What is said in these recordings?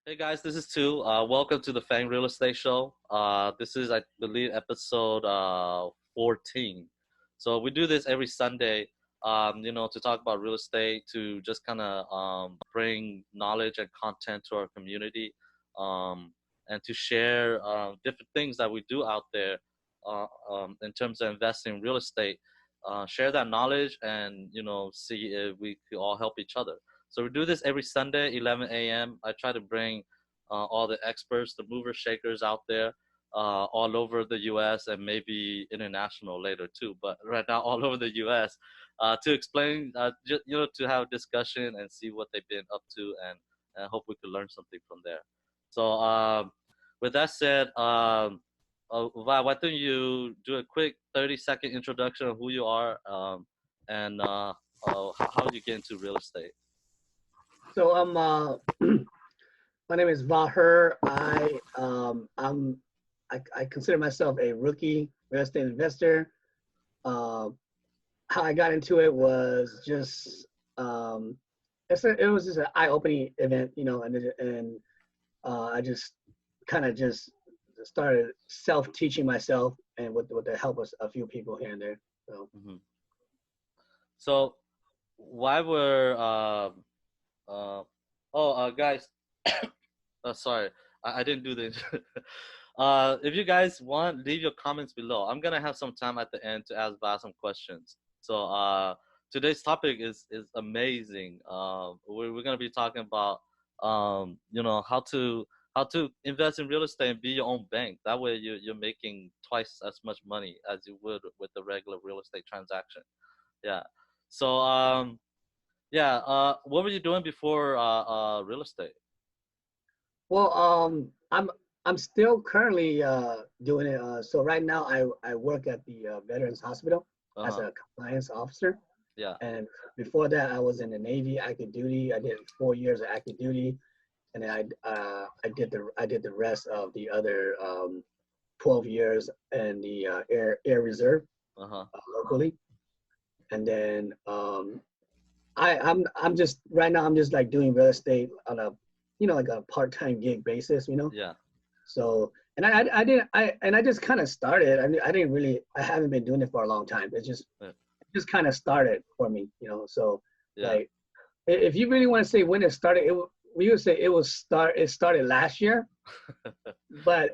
Hey guys, this is Tu. Welcome to the Fang Real Estate Show. This is, I believe, episode 14. So we do this every Sunday, to talk about real estate, to just kind of bring knowledge and content to our community, and to share different things that we do out there in terms of investing in real estate. Share that knowledge and, see if we could all help each other. So we do this every Sunday, 11 a.m. I try to bring all the experts, the movers, shakers out there, all over the U.S. and maybe international later too. But right now, all over the U.S. To explain, to have discussion and see what they've been up to, and hope we could learn something from there. So, with that said, why don't you do a quick 30-second introduction of who you are, and how you get into real estate? So my name is Vaher. I consider myself a rookie real estate investor. Uh, how I got into it was just it was just an eye-opening event, and I just kind of just started self-teaching myself, and with the help of a few people here and there. So. Hmm. So, why were guys, sorry, I didn't do this. If you guys want, leave your comments below. I'm gonna have some time at the end to ask Bob some questions. So today's topic is amazing. We're gonna be talking about how to invest in real estate and be your own bank. That way you're making twice as much money as you would with the regular real estate transaction. Yeah. So yeah. What were you doing before real estate? Well, I'm still currently doing it. So right now I work at the Veterans Hospital Uh as huh. a compliance officer, Yeah. and before that I was in the Navy active duty. I did 4 years of active duty, and then I did the rest of the other 12 years in the Air Reserve Uh huh. locally, and then I'm just right now I'm just like doing real estate on a like a part-time gig basis, Yeah. So, and I didn't, and I just kind of started. I mean, I haven't been doing it for a long time. Yeah. It just kind of started for me. So, Yeah. like, if you really want to say when it started, we would say it started last year, but,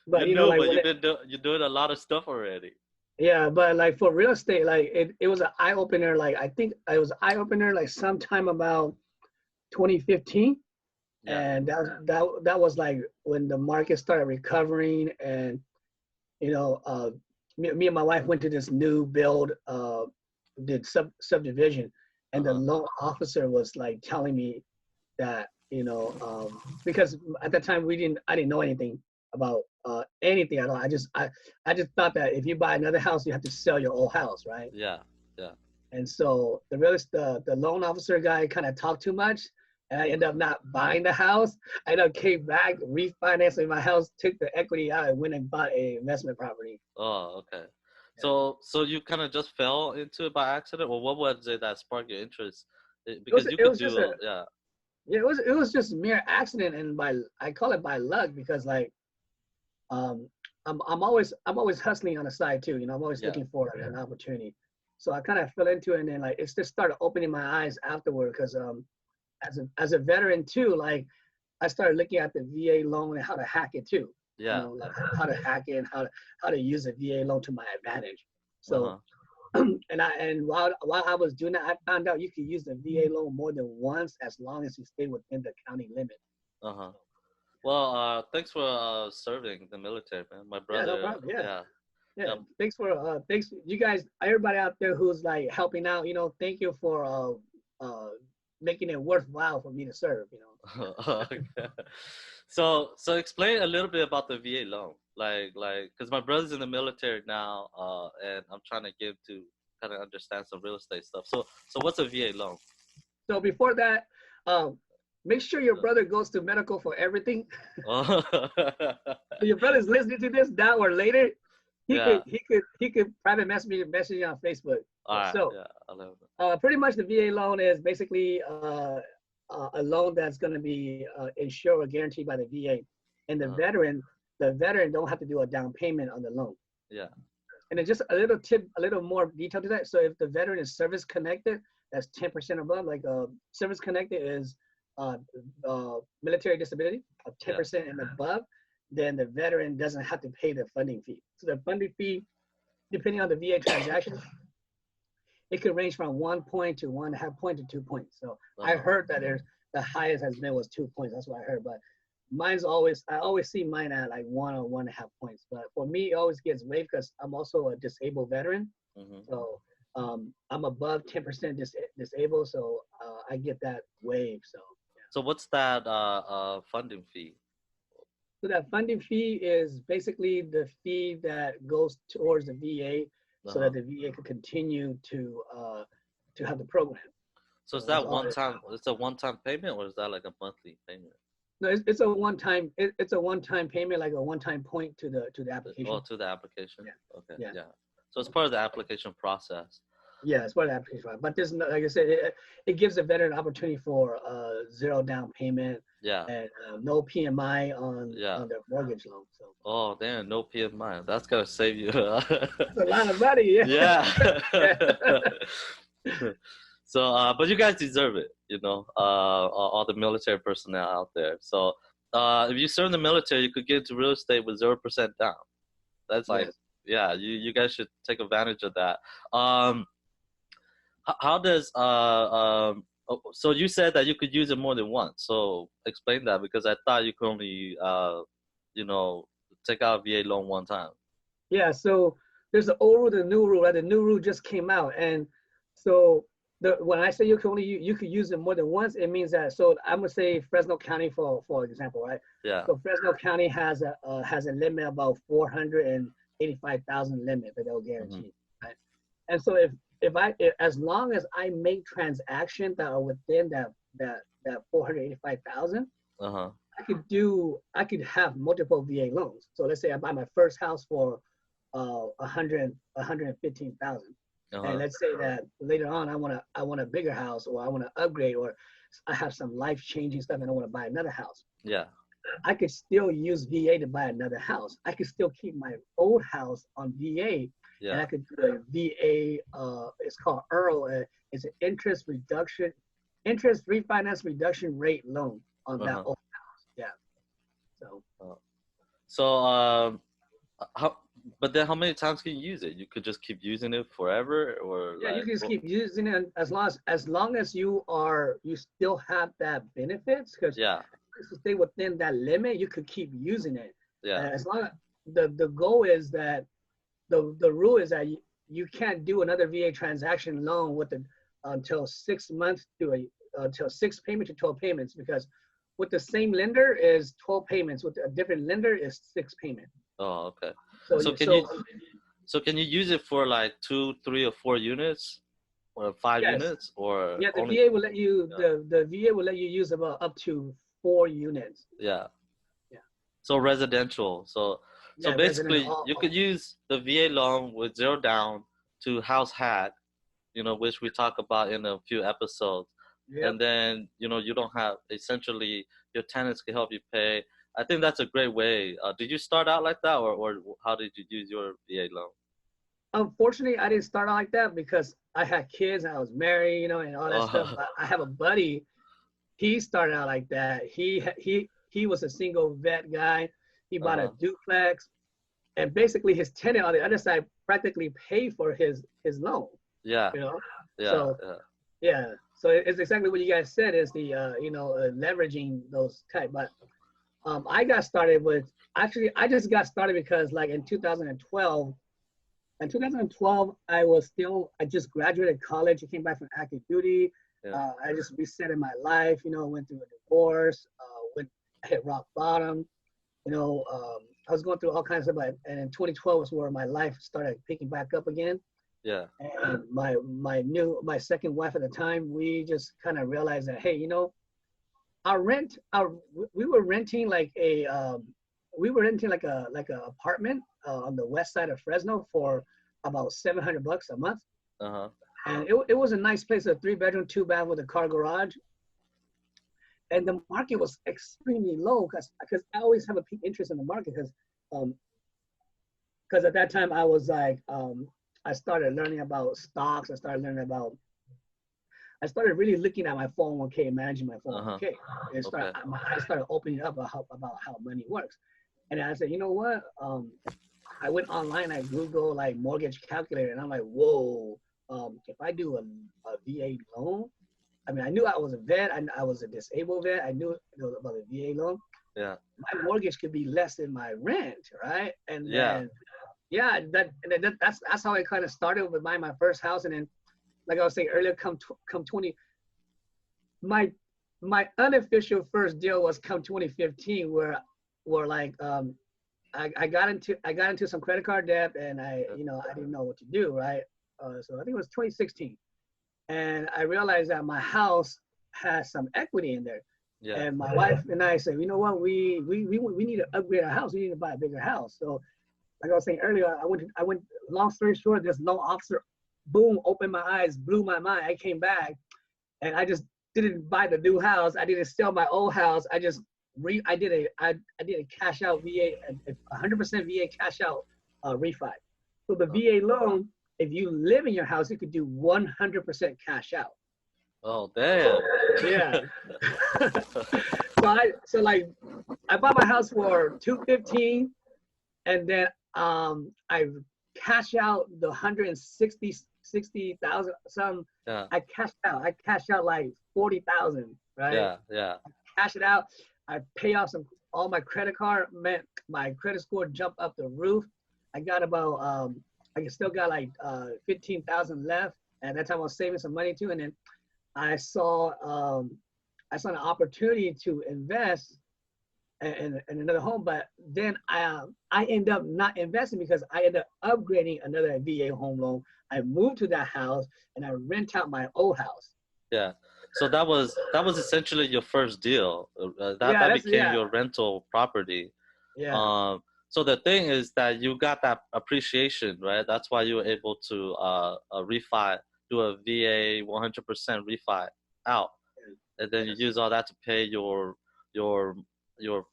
You knew, like but when you're doing a lot of stuff already. yeah, but like for real estate, like it was an eye opener. Like, I think it was eye opener, like sometime about 2015. Yeah. And that was like when the market started recovering, and you know, uh, me and my wife went to this new build, did subdivision, Uh and the huh. loan officer was like telling me that because at that time I didn't know anything about anything at all. I just thought that if you buy another house, you have to sell your old house, right? Yeah. Yeah. And so the loan officer guy kind of talked too much, and I ended up not buying the house. I ended up came back, refinancing my house, took the equity out, and went and bought a investment property. Oh, okay. Yeah. So you kind of just fell into it by accident, or what was it that sparked your interest? It was Because you it could was just do a yeah. yeah, it was just mere accident, and I call it by luck because like um I'm always hustling on the side too. I'm always Yeah. looking for an opportunity. So I kind of fell into it, and then like it's just started opening my eyes afterward because as a veteran too, like I started looking at the VA loan and how to hack it too. Yeah. Like Yeah. how to hack it and how to use a VA loan to my advantage. Uh So huh. and while I was doing that, I found out you could use the VA loan more than once as long as you stay within the county limit. Uh huh. Well, thanks for serving the military, man. My Yeah, no brother, problem. Yeah. yeah, Yeah. yeah, Thanks you guys, everybody out there who's like helping out, thank you for making it worthwhile for me to serve. Okay. So explain a little bit about the VA loan, because my brother's in the military now, and I'm trying to get him to kind of understand some real estate stuff. So what's a VA loan? So before that, um, make sure your brother goes to medical for everything. Oh, So your brother's listening to this now or later, he yeah. could he could he could private message on Facebook. All right. So Yeah. I love it. pretty much the VA loan is basically a loan that's going to be insured or guaranteed by the VA, and Uh-huh. the veteran don't have to do a down payment on the loan. Yeah. And then just a little tip, a little more detail to that. So if the veteran is service connected, that's 10% above. Like service connected is uh, military disability of Yeah. 10% and above. Then the veteran doesn't have to pay the funding fee. So the funding fee, depending on the VA transaction, it could range from 1 point to 1.5 point to 2 points. So I Uh-huh. heard that there's the highest has been was 2 points. That's what I heard. But mine's always I always see mine at like 1 or 1.5 points. But for me, it always gets waived because I'm also a disabled veteran. Hmm. So I'm above 10% disabled, so I get that waive. So So what's that funding fee? so that funding fee is basically the fee that goes towards the VA, so Uh-huh. that the VA can continue to have the program. So is So that's that all one it is. time? It's a one-time payment, or is that like a monthly payment? No, it's a one time. It's a one time payment, like a one time point to the Oh, application. to the application. Yeah, Okay. yeah, Yeah. So it's part of the application process. yeah. It's part of the application, but this, like I said, it gives the veteran an opportunity for zero down payment Yeah. and no PMI Yeah. on their mortgage loan. So Oh, damn, no PMI. That's gonna save you. that's a lot of money. Yeah. Yeah. Yeah. So, but you guys deserve it, all the military personnel out there. So, if you serve in the military, you could get into real estate with 0% down. That's like, Yes. yeah, you guys should take advantage of that. Um, how does so you said that you could use it more than once. So explain that because I thought you could only you know take out a VA loan one time. Yeah. So there's the old rule, the new rule, right? The new rule just came out, and so when I say you can only you could use it more than once, it means that. So I'm gonna say Fresno County for example, right? Yeah. So Fresno County has a limit about 485,000 limit that they'll Hmm. guarantee, right? And so as long as I make transactions that are within that 485,000, Uh-huh. I could have multiple VA loans. So let's say I buy my first house for 115,000, and Uh-huh. let's say that later on I want a bigger house, or I want to upgrade, or I have some life changing stuff and I want to buy another house. Yeah. I could still use VA to buy another house. I could still keep my old house on VA, and Yeah. I could do a VA. It's called EARL. It's an interest refinance reduction rate loan on that Uh-huh. old house. Yeah. So So how but then how many times can you use it? You could just keep using it forever or yeah, you like can just well, keep using it as long as you still have that benefits, because yeah. to stay within that limit, you could keep using it. Yeah. As long as the goal is that the rule is that you can't do another VA transaction loan with the until 6 months to until 6 payments to 12 payments, because with the same lender is 12 payments, with a different lender is 6 payments. Oh, okay. So So can you so can you use it for like 2, 3, or 4 units or 5 yes, units or yeah, the only VA will let you yeah. the VA will let you use about up to 4 units. Yeah. Yeah, So residential. So yeah, resident basically you could use the VA loan with zero down to house hack, which we talk about in a few episodes. yep. And then, you don't have essentially your tenants can help you pay. I think that's a great way. Did you start out like that or how did you use your VA loan? Unfortunately, I didn't start out like that because I had kids and I was married, and all that stuff. Oh, But I have a buddy. He started out like that. He was a single vet guy. He bought a uh-huh. duplex, and basically his tenant on the other side practically paid for his loan. Yeah, You know, yeah, so yeah. yeah, so it's exactly what you guys said is the leveraging those type. But I got started with actually I just got started because like in 2012. In 2012, I just graduated college. I came back from active duty. Yeah. I just reset in my life, went through a divorce, I hit rock bottom, I was going through all kinds of stuff. And in 2012 was where my life started picking back up again. Yeah. And my second wife at the time, we just kind of realized that, hey, we were renting like a apartment on the west side of Fresno for about $700 a month, Uh-huh. and it was a nice place, a 3 bedroom, 2 bath with a car garage. and the market was extremely low because I always have a peak interest in the market because at that time I was like I started learning about stocks. I started really looking at my 401k and managing my Uh-huh. 401k. And Okay. I started opening up about how money works. And I said, you know what? I went online, I Googled like mortgage calculator, and I'm like, whoa, if I do a VA loan, I mean, I knew I was a vet, I was a disabled vet, I knew about the VA loan. Yeah. My mortgage could be less than my rent, right? And Yeah. then, yeah, that's how I kind of started with buying my first house. And then, like I was saying earlier, come 20, my unofficial first deal was come 2015, where like I got into some credit card debt, and I didn't know what to do, right? So I think it was 2016, and I realized that my house has some equity in there, Yeah. and my wife and I said, you know what, we need to upgrade our house. We need to buy a bigger house. So like I was saying earlier, I went. Long story short, this loan officer, boom, opened my eyes, blew my mind. I came back, and I just didn't buy the new house. I didn't sell my old house. I just I did a cash out VA, 100% VA cash out refi. So the Oh, VA loan, if you live in your house, you could do 100% cash out. oh, damn. Yeah. So like I bought my house for 215, and then I cashed out the 160,000 some. Yeah. I cashed out like 40,000, right? Yeah. Yeah. Cash it out. I pay off all my credit card. Meant my credit score jumped up the roof. I got about I still got like 15,000 left. And at that time I was saving some money too. And then I saw an opportunity to invest in another home, but then I end up not investing because I end up upgrading another VA home loan. I moved to that house and I rent out my old house. Yeah. So that was essentially your first deal. That Yeah, that that's became yeah, your rental property. yeah. Um, so the thing is that you got that appreciation, right? That's why you were able to refi, do a VA 100% refi out, and then you Yes. use all that to pay your your your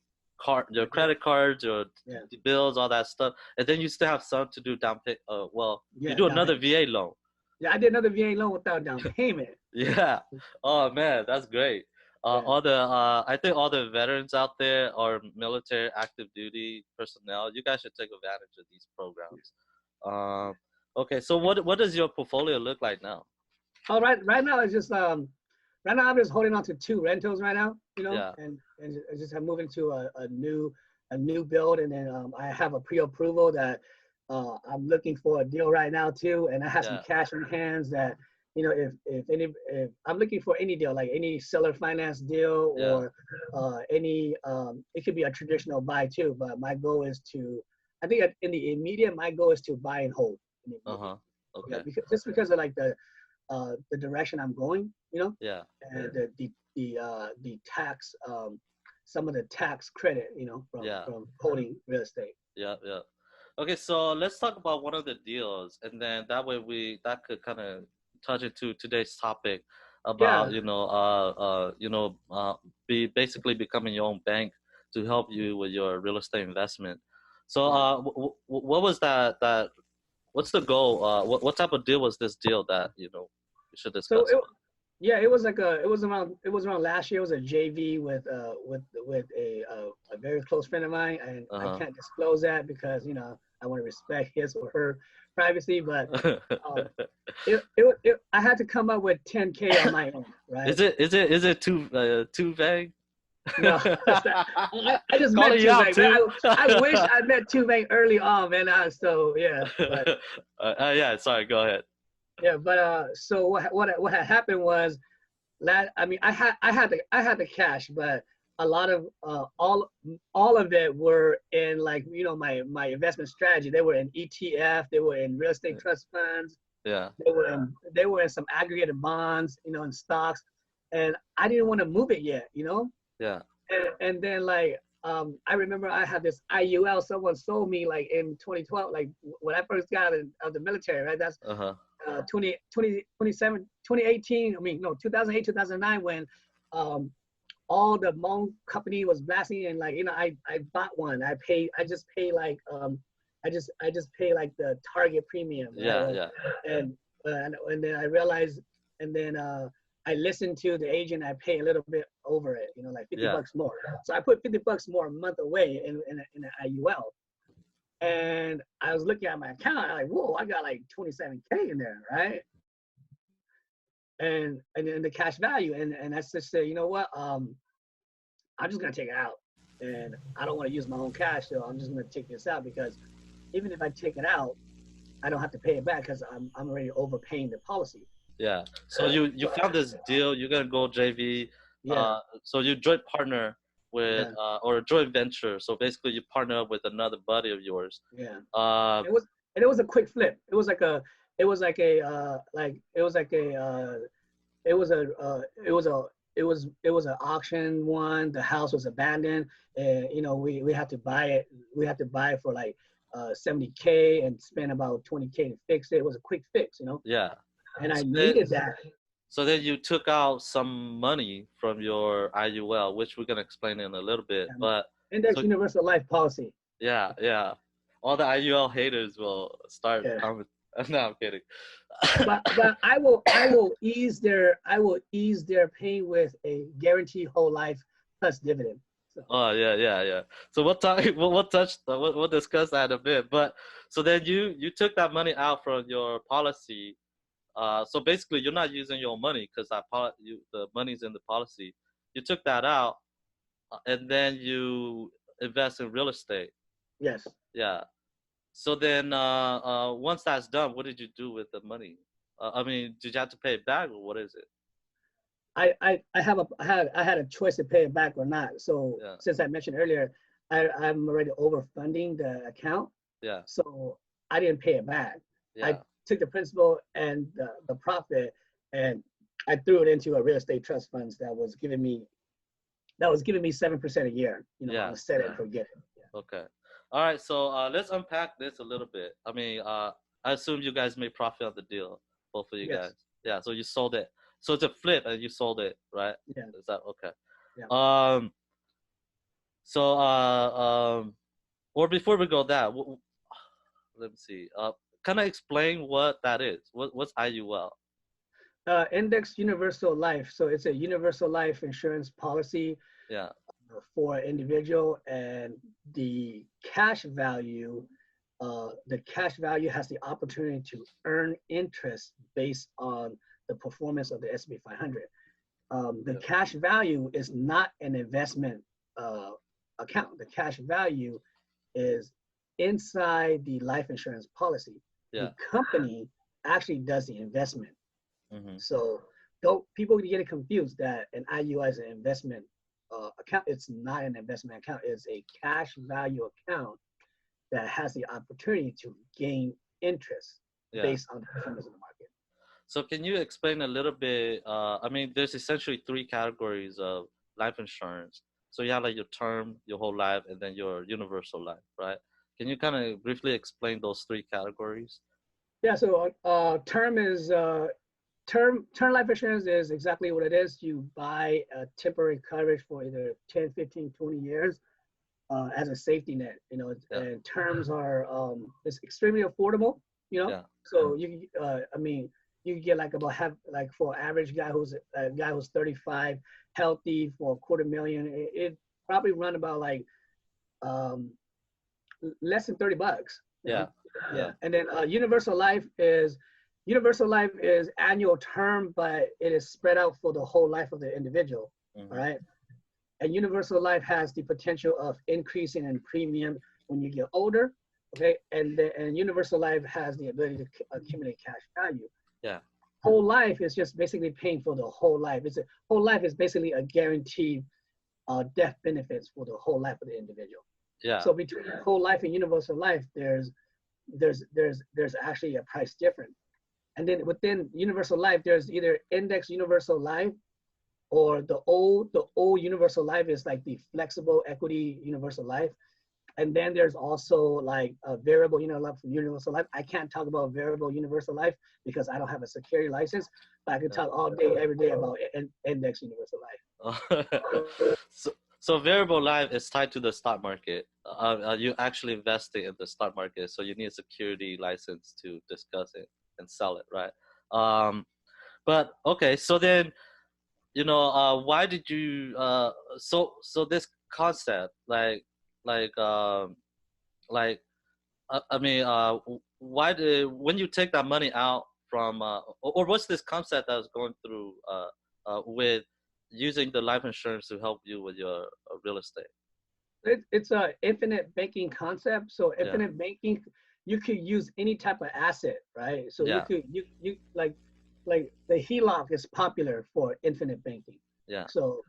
My debt. credit cards, your Yeah. bills, all that stuff, and then you still have some to do down pay. Well, you Yeah, do down another payment. VA loan. Yeah, I did another VA loan without down payment. Yeah. Oh man, that's great. Yeah. I think all the veterans out there or military active duty personnel, you guys should take advantage of these programs. Um, okay, so what does your portfolio look like now? Oh, right now it's just right now I'm just holding on to two rentals right now, Yeah, and I just I'm moving to a new build, and then I have a pre-approval that I'm looking for a deal right now too, and I have some yeah, cash in hands that if I'm looking for any deal, like any seller finance deal, yeah. or any it could be a traditional buy too, but my goal is to, I think in the immediate, my goal is to buy and hold in the immediate. Uh-huh. Okay. Because of like the direction I'm going, Yeah, and the tax, some of the tax credit, yeah, from holding real estate. yeah, yeah. Okay, so let's talk about one of the deals, and then that way that could kind of touch into today's topic about Yeah. be basically becoming your own bank to help you with your real estate investment. So Yeah. what was that what's the goal? What type of deal was this deal that we should So discuss about? yeah, it was like it was around last year. It was a JV with a very close friend of mine, and I Uh can't disclose that because I want to respect his or her privacy. But huh. um, I had to come up with 10K on my own, right? Is it too vague? No, I just met Calling you out Tuvek, man. too. I wish I met Tuvek early on, man. So yeah, but Yeah, sorry, go ahead. yeah, but so what had happened was that, I mean, I had the cash, but a lot of all of it were in, like, my investment strategy. They were in ETF, they were in real estate trust funds, Yeah, they were in some aggregated bonds, in stocks, and I didn't want to move it yet, yeah, and then like I remember I had this IUL someone sold me like in 2012, like when I first got out of the military, right? That's uh-huh, 2018, I mean, no, 2008, 2009, when um, all the Hmong company was blasting, and like, I bought one. I just pay like I just pay like the target premium, right? Yeah, yeah, And and then I realized, and then I listened to the agent. I pay a little bit over it, like 50 yeah, bucks more. So I put 50 bucks more a month away in an IUL. And I was looking at my account. I'm like, whoa, I got like 27K in there, right? And then the cash value, and that's just say, you know what? I'm just gonna take it out, and I don't want to use my own cash, so I'm just gonna take this out, because even if I take it out, I don't have to pay it back because I'm already overpaying the policy. yeah. So you found this deal. You're gonna go JV. Yeah, So you joint partner with yeah, or a joint venture. So basically, you partner up with another buddy of yours. yeah. Uh, It was a quick flip. It was like a like it was like a it was a it was an auction one. The house was abandoned, and we had to buy it. We had to buy it for like 70K and spend about 20K to fix it. It was a quick fix. yeah. And I So then, needed that. so then you took out some money from your IUL, which we're gonna explain in a little bit. But Index so Universal Life Policy. yeah, yeah. All the IUL haters will start Yeah. coming. No, I'm kidding. But I will ease their pain with a guaranteed whole life plus dividend. So Oh yeah, yeah, yeah. So we'll talk. We'll touch. We'll discuss that a bit. But so then you took that money out from your policy. So basically, you're not using your money because the money's in the policy. You took that out, and then you invest in real estate. yes. Yeah. So then, once that's done, what did you do with the money? I mean, did you have to pay it back, or what is it? I had a choice to pay it back or not. So Yeah, since I mentioned earlier, I'm already overfunding the account. yeah, So I didn't pay it back. I yeah, took the principal and the profit, and I threw it into a real estate trust funds that was giving me 7% a year, on yeah, a set it yeah. and forget it. Yeah. Okay. All right. So let's unpack this a little bit. I mean, I assume you guys made profit on the deal, both of you guys. Yes. Yeah. So you sold it. So it's a flip, and you sold it, right? Yeah. Is that okay? Yeah. Um. So or before we go that, let me see. Kind of explain what that is. What's IUL? Index Universal Life. So it's a universal life insurance policy Yeah. for an individual, and the cash value, the cash value has the opportunity to earn interest based on the performance of the S&P 500. The cash value is not an investment account. The cash value is inside the life insurance policy. Yeah. The company actually does the investment. Mm-hmm. So don't people get it confused that an IUI is an investment account. It's not an investment account. It's a cash value account that has the opportunity to gain interest based on the performance of the market. So can you explain a little bit? I mean, there's essentially three categories of life insurance. So you have like your term, your whole life, and then your universal life, right? Can you kind of briefly explain those three categories? Yeah. So term life insurance is exactly what it is. You buy a temporary coverage for either 10, 15, 20 years as a safety net, and terms are it's extremely affordable, So I mean, you get like about like for an average guy who's 35, healthy, for $250,000, it probably run about like less than $30. Yeah. Yeah. And then universal life is annual term, but it is spread out for the whole life of the individual. Mm-hmm. All right. And universal life has the potential of increasing in premium when you get older. Okay. And universal life has the ability to accumulate cash value. Yeah. Whole life is just basically paying for the whole life. Whole life is basically a guaranteed death benefits for the whole life of the individual. Yeah. So between whole life and universal life, there's actually a price difference. And then within universal life, there's either index universal life, or the old universal life is like the flexible equity universal life. And then there's also like a variable, universal life. I can't talk about variable universal life because I don't have a security license, but I can talk all day, every day about index universal life. so, so variable life is tied to the stock market. You actually investing in the stock market, so you need a security license to discuss it and sell it, right? Um, but okay, so then why did you so this concept like like I mean why did when you take that money out from or what's this concept that was going through with using the life insurance to help you with your real estate? It's a infinite banking concept. So Yeah, infinite banking, you could use any type of asset, right? So you yeah, could you like the HELOC is popular for infinite banking. yeah, So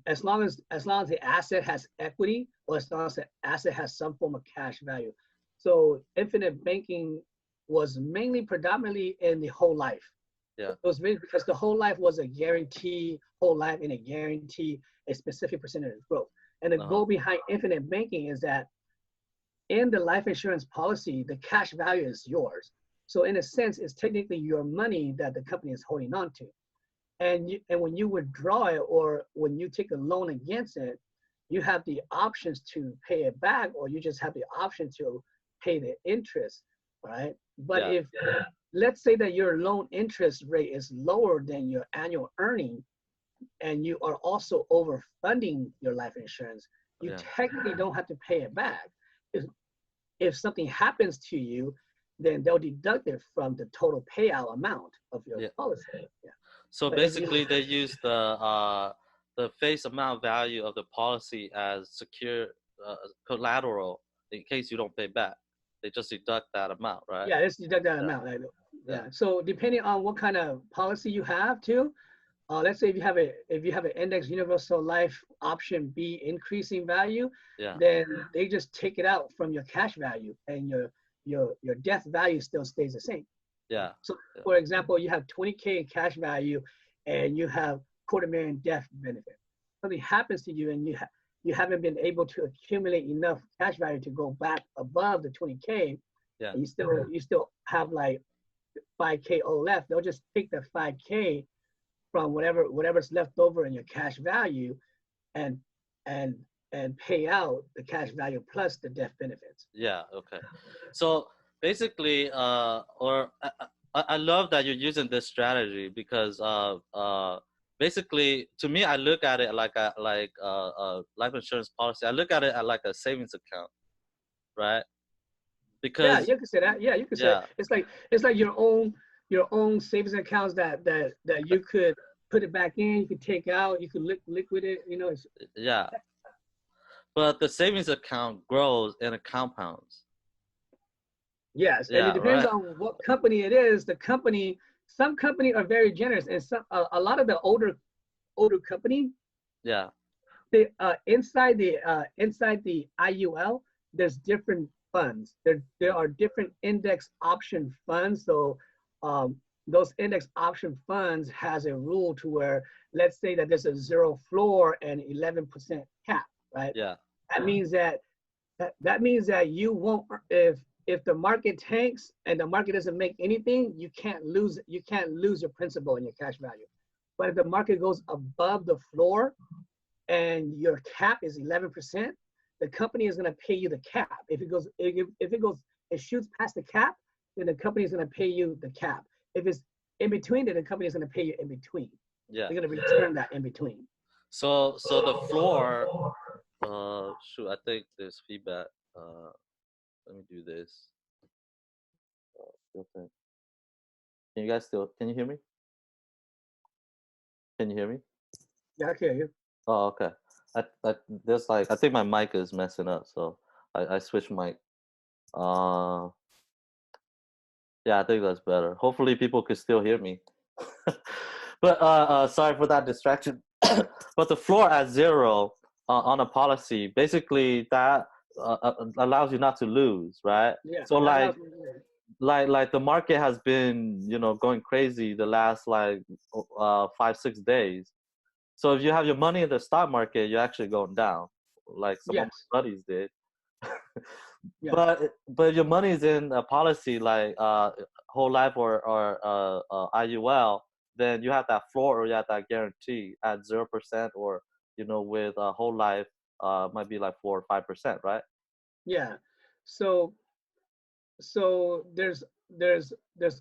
as long as the asset has equity, or as long as the asset has some form of cash value. So infinite banking was mainly predominantly in the whole life. yeah. It was mainly because the whole life was a guarantee whole life and a guarantee a specific percentage of growth. And the Uh-huh. goal behind infinite banking is that in the life insurance policy, the cash value is yours. So in a sense, it's technically your money that the company is holding on to. And when you withdraw it or when you take a loan against it, you have the options to pay it back, or you just have the option to pay the interest, right? But Yeah, if let's say that your loan interest rate is lower than your annual earning, and you are also overfunding your life insurance, you yeah, technically don't have to pay it back. If something happens to you, then they'll deduct it from the total payout amount of your yeah. policy. Yeah. So But if you basically, they use the face amount value of the policy as secure uh, collateral in case you don't pay back. They just deduct that amount, right? Yeah, let's deduct that Yeah, amount. Like, yeah, yeah. So depending on what kind of policy you have too, let's say if you have an index universal life option B increasing value, yeah, then they just take it out from your cash value, and your death value still stays the same. yeah, So yeah, for example, you have 20K in cash value, and you have quarter million death benefit. Something happens to you, and you haven't been able to accumulate enough cash value to go back above the 20K, yeah, and you still have like 5K left. They'll just take the 5K from whatever's left over in your cash value, and and and pay out the cash value plus the death benefits. yeah. Okay. So basically, or I love that you're using this strategy because basically to me I look at it like a life insurance policy. I look at it at like a savings account, right? Yeah, Because you can say that. Yeah, you can say that. yeah, It's like your own savings accounts that you could put it back in, you could take out, you could liquid it. yeah. But the savings account grows and it compounds. Yes, and it Yeah, depends right. on what company it is. Some company are very generous, and a lot of the older company, Yeah, they inside the IUL, there's different funds. There are different index option funds. So those index option funds has a rule to where, let's say that there's a zero floor and 11% cap, right? yeah, That means that you won't, if the market tanks and the market doesn't make anything, you can't lose your principal and your cash value. But if the market goes above the floor and your cap is 11%, the company is going to pay you the cap. If it shoots past the cap, then the company is going to pay you the cap. If it's in between, then the company is going to pay you in between. yeah. They're going to return that in between. So the floor. Shoot, I think there's feedback. Let me do this. Okay. Can you guys still? Can you hear me? Can you hear me? Yeah, I hear you. Oh, okay. There's like I think my mic is messing up, so I switched mic. Uh, yeah, I think that's better. Hopefully, people can still hear me. But sorry for that distraction. But the floor at zero on a policy, basically that allows you not to lose, right? Yeah, So that allows like me. like the market has been going crazy the last like 5-6 days. So if you have your money in the stock market, you're actually going down, like some of Yes. my buddies did. Yeah. But your money is in a policy like whole life or IUL, then you have that floor or you have that guarantee at 0%, or with a whole life might be like 4 or 5%, right? Yeah. So there's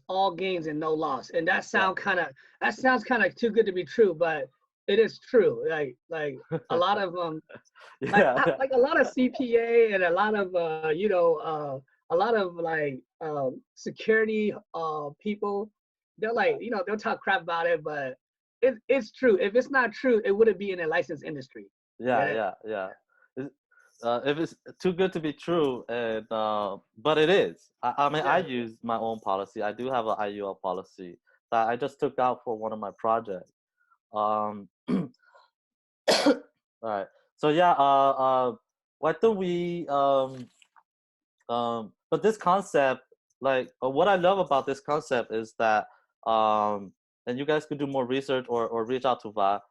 all gains and no loss, and Yeah. that sounds kind of too good to be true, but it is true. Like a lot of Yeah, yeah, like a lot of CPA and a lot of a lot of like security people, they're like, they'll talk crap about it, but it's true. If it's not true, it wouldn't be in a licensed industry. You get yeah, it? yeah, yeah. If it's too good to be true, and but it is. I mean, I Yeah. use my own policy. I do have an IUL policy that I just took out for one of my projects. Um, all right. So yeah, why don't we but this concept, like what I love about this concept is that and you guys could do more research or reach out to Va.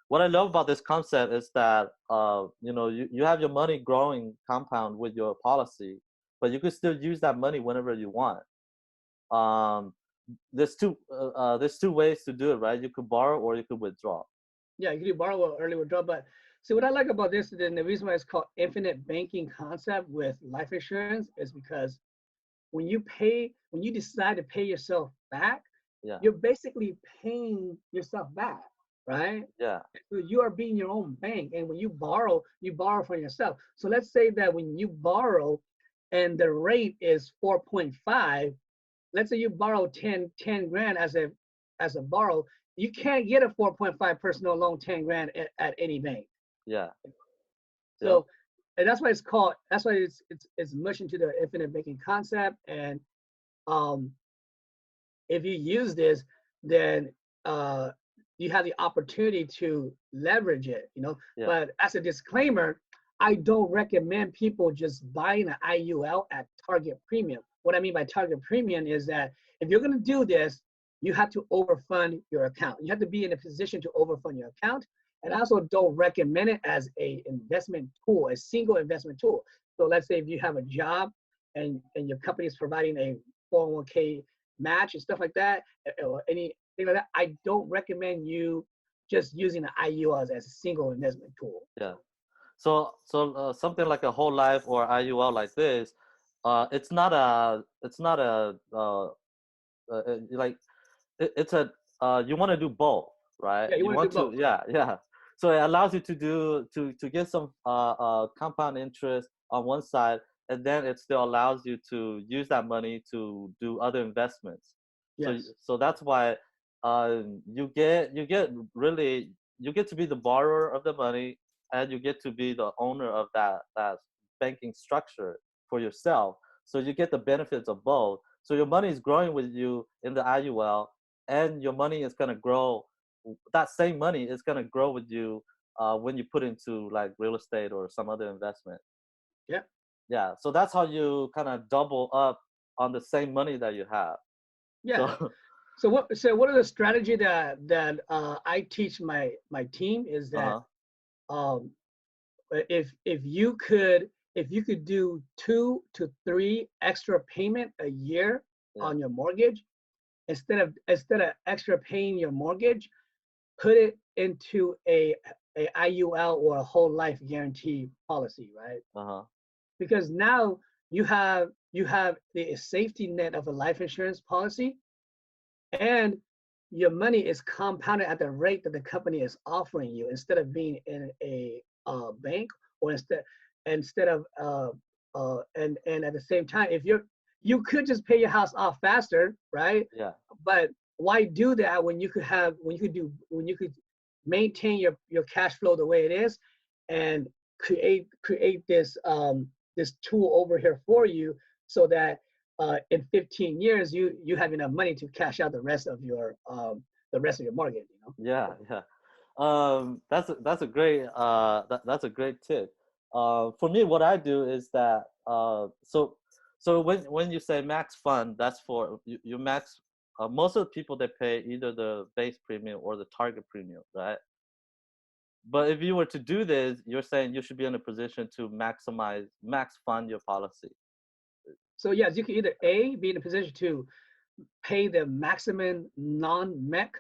What I love about this concept is that you have your money growing compound with your policy, but you could still use that money whenever you want. Um, there's two ways to do it, right? You could borrow or you could withdraw. Yeah, you can do borrow or early withdrawal. But see, what I like about this, then the reason why it's called infinite banking concept with life insurance is because when you decide to pay yourself back, Yeah, you're basically paying yourself back, right? yeah, So you are being your own bank. And when you borrow for yourself. So let's say that when you borrow and the rate is 4.5, let's say you borrow 10 grand as a borrow, you can't get a 4.5 personal loan 10 grand at any bank. yeah, yep, So, and that's why it's much into the infinite banking concept. And um, if you use this, then uh, you have the opportunity to leverage it, yeah, But as a disclaimer, I don't recommend people just buying an IUL at target premium. What I mean by target premium is that if you're going to do this, you have to overfund your account. You have to be in a position to overfund your account. And I also don't recommend it as a investment tool, a single investment tool. So let's say if you have a job and your company is providing a 401k match and stuff like that, or anything like that, I don't recommend you just using the IUL as a single investment tool. yeah. So something like a whole life or IUL like this, like it's a you want to do both, right? Yeah, you You want to want do to, both. yeah, yeah. So it allows you to get some compound interest on one side, and then it still allows you to use that money to do other investments. Yes. So that's why you get to be the borrower of the money, and you get to be the owner of that banking structure for yourself. So you get the benefits of both. So your money is growing with you in the IUL, and your money is gonna grow. That same money is gonna grow with you when you put into like real estate or some other investment. Yeah. Yeah, so that's how you kind of double up on the same money that you have. Yeah. So, So what are the strategy that I teach my team is that uh-huh, um, if you could do 2 to 3 extra payment a year yeah, on your mortgage, instead of extra paying your mortgage, put it into a IUL or a whole life guarantee policy, right? uh-huh, Because now you have the safety net of a life insurance policy, and your money is compounded at the rate that the company is offering you, instead of being in a bank, or instead of and at the same time, if you could just pay your house off faster, right? yeah, But why do that when you could maintain your cash flow the way it is, and create this tool over here for you, so that in 15 years you have enough money to cash out the rest of your mortgage, yeah, yeah. That's a great that's a great tip. For me, what I do is that so when you say max fund, that's for you max. Most of the people, they pay either the base premium or the target premium, right? But if you were to do this, you're saying you should be in a position to max fund your policy. So yes, you can either A, be in a position to pay the maximum non-MEC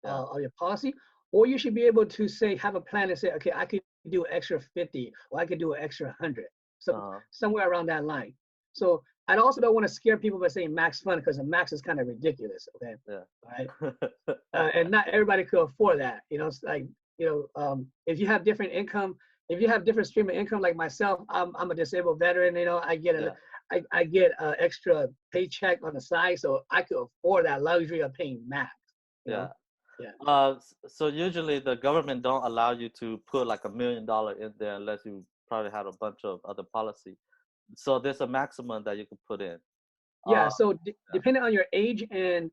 Yeah. of your policy, or you should be able to say, have a plan and say, okay, I could do an extra 50, or I could do an extra 100. So Uh-huh. somewhere around that line. So I also don't want to scare people by saying max fund, because the max is kind of ridiculous. Okay. Yeah. All right. And not everybody could afford that. It's like, if you have different income, if you have different stream of income, like myself, I'm a disabled veteran. Yeah. I get an extra paycheck on the side, so I could afford that luxury of paying max. You Yeah. know, yeah. So usually the government don't allow you to put like $1 million in there unless you probably have a bunch of other policy. So there's a maximum that you can put in. Yeah. Uh, So yeah. depending on your age and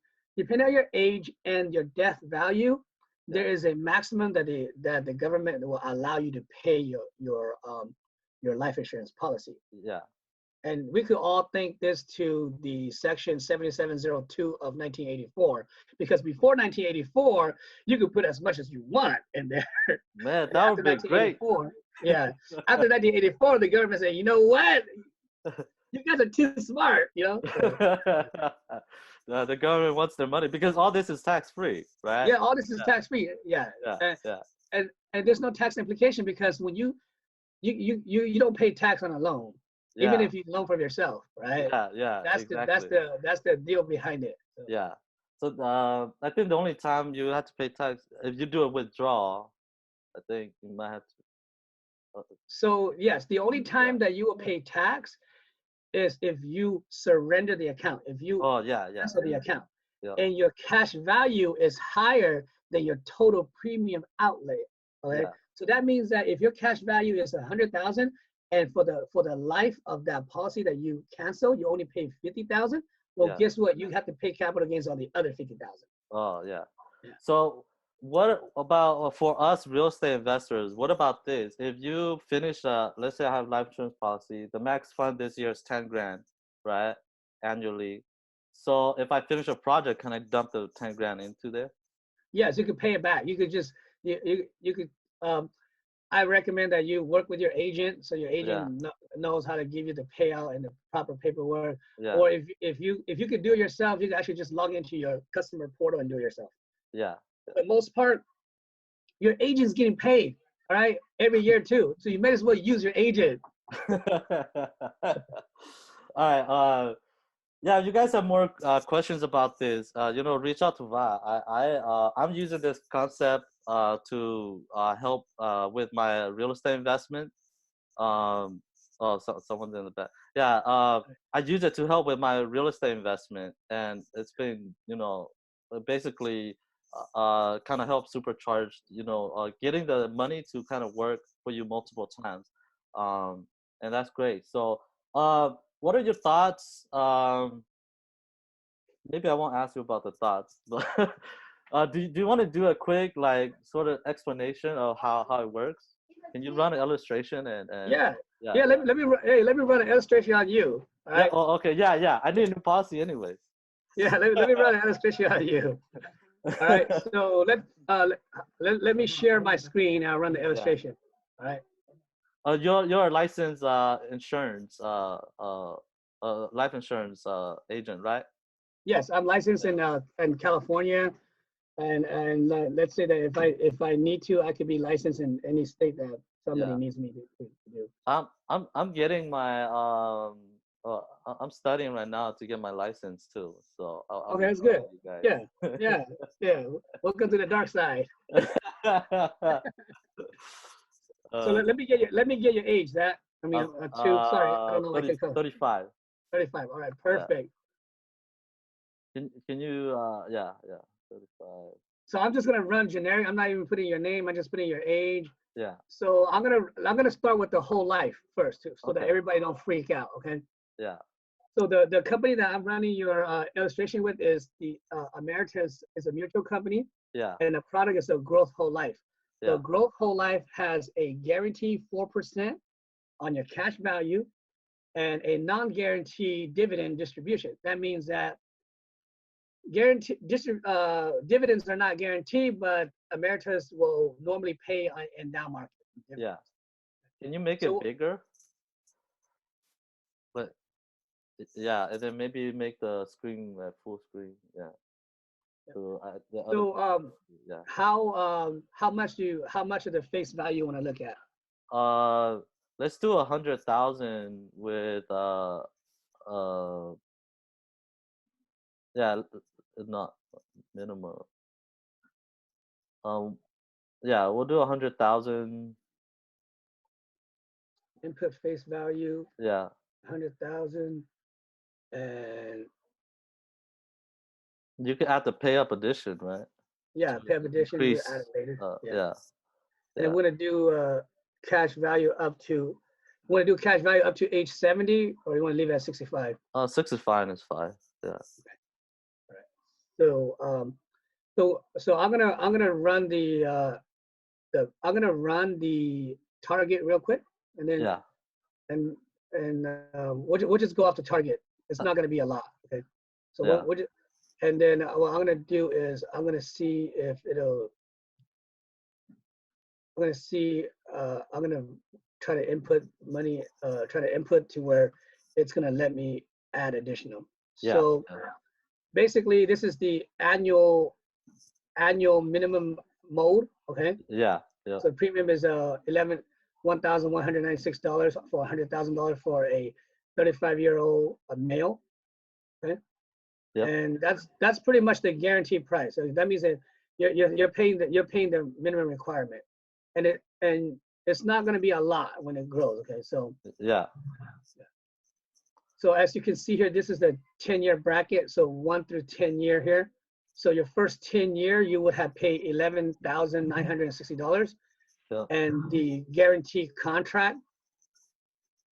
your death value, Yeah. there is a maximum that the government will allow you to pay your life insurance policy. Yeah. And we could all thank this to the section 7702 of 1984, because before 1984, you could put as much as you want in there. Man, And that after would be great. 1984, yeah, after 1984, the government said, you know what? You guys are too smart, So, The government wants their money because all this is tax free, right? yeah, all this is Yeah. tax free. Yeah. Yeah. And, Yeah. and there's no tax implication, because when you don't pay tax on a loan, even Yeah. if you loan from yourself, right? Yeah. Yeah. Exactly. That's the deal behind it. So. Yeah. So I think the only time you have to pay tax if you do a withdrawal, I think you might have to. So yes, the only Yeah. time that you will pay tax is if you surrender the account, if you Oh yeah. Yeah. cancel the account, Yeah. and your cash value is higher than your total premium outlay. Okay, Yeah. so that means that if your cash value is 100,000, and for the life of that policy that you cancel, you only pay 50,000. Well, Yeah. guess what? You have to pay capital gains on the other 50,000. Oh yeah. Yeah. So what about for us real estate investors? What about this? If you finish let's say I have life insurance policy, the max fund this year is 10 grand, right? Annually. So if I finish a project, can I dump the 10 grand into there? Yes, you could pay it back. You could just you could. I recommend that you work with your agent, so your Yeah. agent knows how to give you the payout and the proper paperwork. Yeah. Or if you could do it yourself, you can actually just log into your customer portal and do it yourself. Yeah. For the most part, your agent's getting paid, all right, every year too. So you might as well use your agent. All right. Yeah, you guys have more questions about this, reach out to Va. I'm using this concept to help with my real estate investment. Someone's in the back. Yeah, I use it to help with my real estate investment, and it's been, basically kind of help supercharge, getting the money to kind of work for you multiple times, and that's great. So, what are your thoughts? Maybe I won't ask you about the thoughts, but do you want to do a quick like sort of explanation of how it works? Can you run an illustration and Yeah, yeah. yeah. Let me run an illustration on you. All Yeah. right. Oh, okay. Yeah. Yeah. I need a new policy, anyways. Yeah. Let me run an illustration on you. All right. So let me share my screen and I'll run the Yeah. illustration. All right. You're a licensed insurance life insurance agent, right? Yes, I'm licensed in California, and let's say that if I need to, I could be licensed in any state that somebody Yeah. needs me to do. I'm getting my I'm studying right now to get my license too. So I'll Okay, be that's good. talking to Yeah, you yeah, yeah. Welcome to the dark side. guys. So uh, let me get your age. That I mean, two. Sorry, I don't know. I 30, can call 35. 35. All right, Yeah. perfect. Can you yeah, yeah, 35. So I'm just gonna run generic. I'm not even putting your name. I'm just putting your age. Yeah. So I'm gonna start with the whole life first, too, so that Okay. everybody don't freak out. Okay. Yeah. So the company that I'm running your illustration with is the Ameritas is a mutual company, Yeah. and the product is a Growth Whole Life. The Yeah. Growth Whole Life has a guaranteed 4% on your cash value and a non-guaranteed dividend distribution. That means that dividends are not guaranteed, but Emeritus will normally pay in down market Yeah. dividends. Can you make it So bigger? But yeah, and then maybe make the screen full screen. Yeah. So the other. so Yeah. how much of the face value you want to look at? Uh, let's do 100,000 with uh yeah, not minimum. Um, yeah, we'll do 100,000. Input face value Yeah, 100,000, and you can add the pay up addition, right? yeah, To pay addition we add it increase. later. Yeah, Yeah, and yeah. we're gonna do cash value up to. You want to do cash value up to age 70, or you want to leave it at 65? 65 is fine. Yeah, All right. So I'm gonna run I'm gonna run the target real quick, and then yeah, and we'll just go off the target. It's uh, not gonna be a lot. Okay. So yeah, and then what I'm gonna do is I'm gonna see if it'll. I'm gonna see. I'm gonna try to input money. Try to input to where it's gonna let me add additional. yeah, So basically, this is the annual minimum mode. Okay. yeah, yeah, So the premium is $1,196 for $100,000 for a 35-year-old male. Okay. yep, And that's pretty much the guaranteed price. So that means that you're paying the minimum requirement, and it's not going to be a lot when it grows. Okay, yeah, so as you can see here, this is the 10-year bracket. So 1 through 10 year here. So your first 10 year, you would have paid $11,960, yeah, and the guaranteed contract.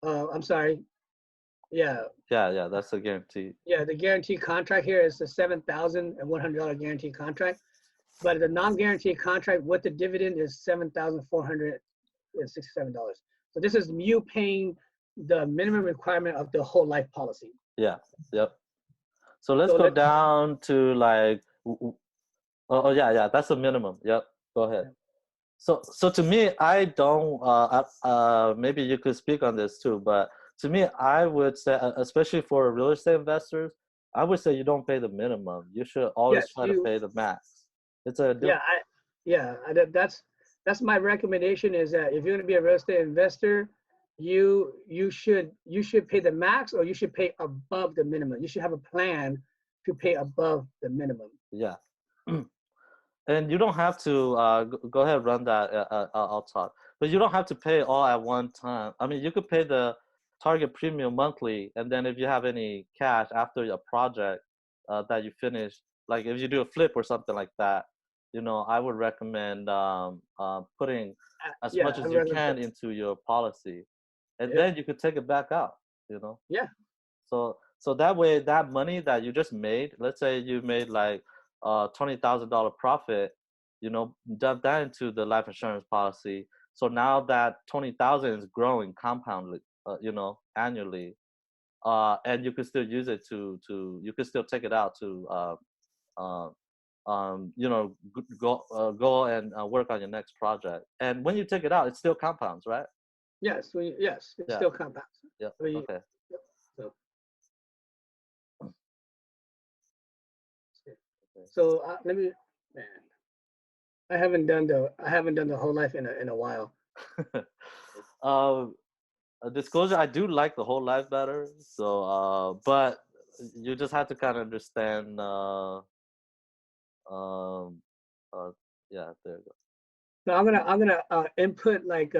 I'm sorry. Yeah, yeah, yeah. That's a guarantee. yeah. The guaranteed contract here is the $7,100 guaranteed contract. But the non-guaranteed contract with the dividend is $7,467. So this is you paying the minimum requirement of the whole life policy. Yeah, yep. So let's So go let down to like, oh yeah, yeah. That's the minimum. Yep. Go ahead. So to me, I don't. Maybe you could speak on this too, but to me, I would say, especially for real estate investors, I would say you don't pay the minimum. You should always yes, try to pay the max. It's a yeah, that's my recommendation is that if you're going to be a real estate investor, you should pay the max or you should pay above the minimum. You should have a plan to pay above the minimum. yeah. And you don't have to go ahead run that. I'll talk, but you don't have to pay all at one time. I mean, you could pay the target premium monthly, and then if you have any cash after your project that you finish, like if you do a flip or something like that, I would recommend putting as Yeah, much I'd as you rather put, can into your policy, and yeah, then you could take it back out. You know, yeah, so that way, that money that you just made, let's say you made like $20,000 profit, dump that into the life insurance policy. So now that 20,000 is growing compoundly, annually, and you could still use it to you could still take it out to uh, go and work on your next project. And when you take it out, it still compounds, right? yes, it Yeah. still compounds. Yeah. I mean, Okay. so, Okay. so let me, man, I haven't done the whole life in a while. um, a disclosure, I do like the whole life better. So, but you just have to kind of understand. Um, uh, yeah, there you go. So I'm gonna input like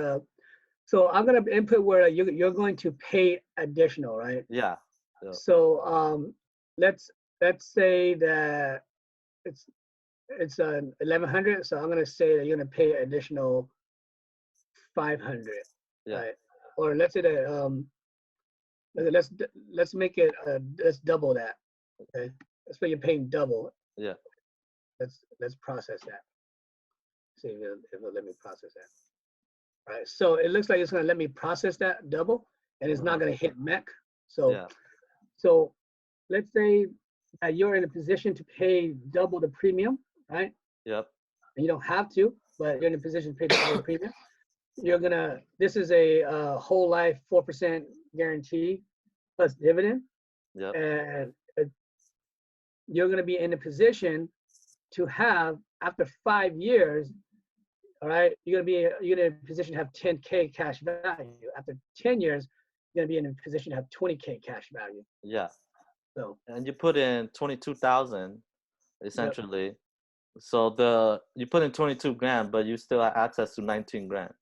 so I'm gonna input where you're going to pay additional, right? Yeah, yeah, So let's let's say that it's it's 1100. So I'm gonna say that you're gonna pay additional 500, yeah, right? Or let's say that let's let's make it let's double that. Okay, that's why you're paying double. yeah. Let's process that. See if it'll let me process that. All right, so it looks like it's gonna let me process that double, and it's not Uh-huh. gonna hit MEC. So Yeah, so let's say. that you're in a position to pay double the premium, right? Yep. And you don't have to, but you're in a position to pay double the premium. This is a whole life 4% guarantee plus dividend, Yep. and you're gonna be in a position to have after 5 years. All right, you're gonna be in a position to have 10K cash value. After 10 years, you're gonna be in a position to have 20K cash value. Yeah. So, And you put in 22,000 yep, essentially. So you put in 22 grand, but you still have access to 19 grand.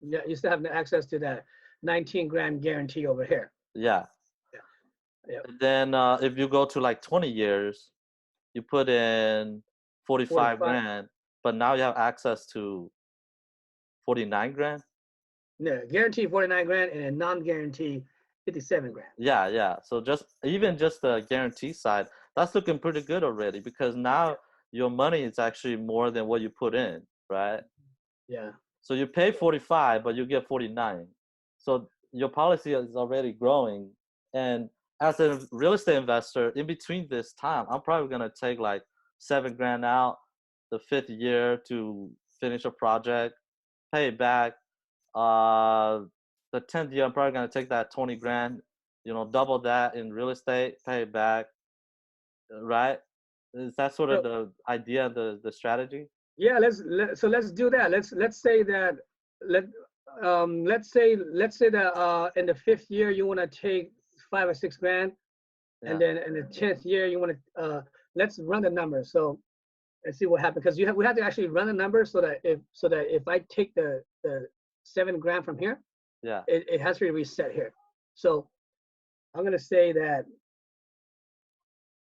yeah, you still have access to that 19 grand guarantee over here. Yeah. Yeah, yep. And then if you go to like 20 years, you put in 45 45. grand, but now you have access to 49 grand. No, guarantee 49 grand and a non-guarantee 57 grand. Yeah, yeah. So just the guarantee side, that's looking pretty good already because now your money is actually more than what you put in, right? Yeah. So you pay 45, but you get 49. So your policy is already growing. And as a real estate investor, in between this time, I'm probably gonna take like 7 grand out the 5th year to finish a project, pay it back. Uh, the 10th year, I'm probably gonna take that 20 grand, double that in real estate, pay it back, right? Is that sort of So, the idea, the strategy? yeah, let's do that. Let's say that let let's say that in the 5th year you want to take 5 or 6 grand, Yeah, and then in the 10th year you want to let's run the numbers. So let's see what happens, because we have to actually run the numbers so that if I take the 7 grand from here, yeah, it has to be reset here. So I'm gonna say that,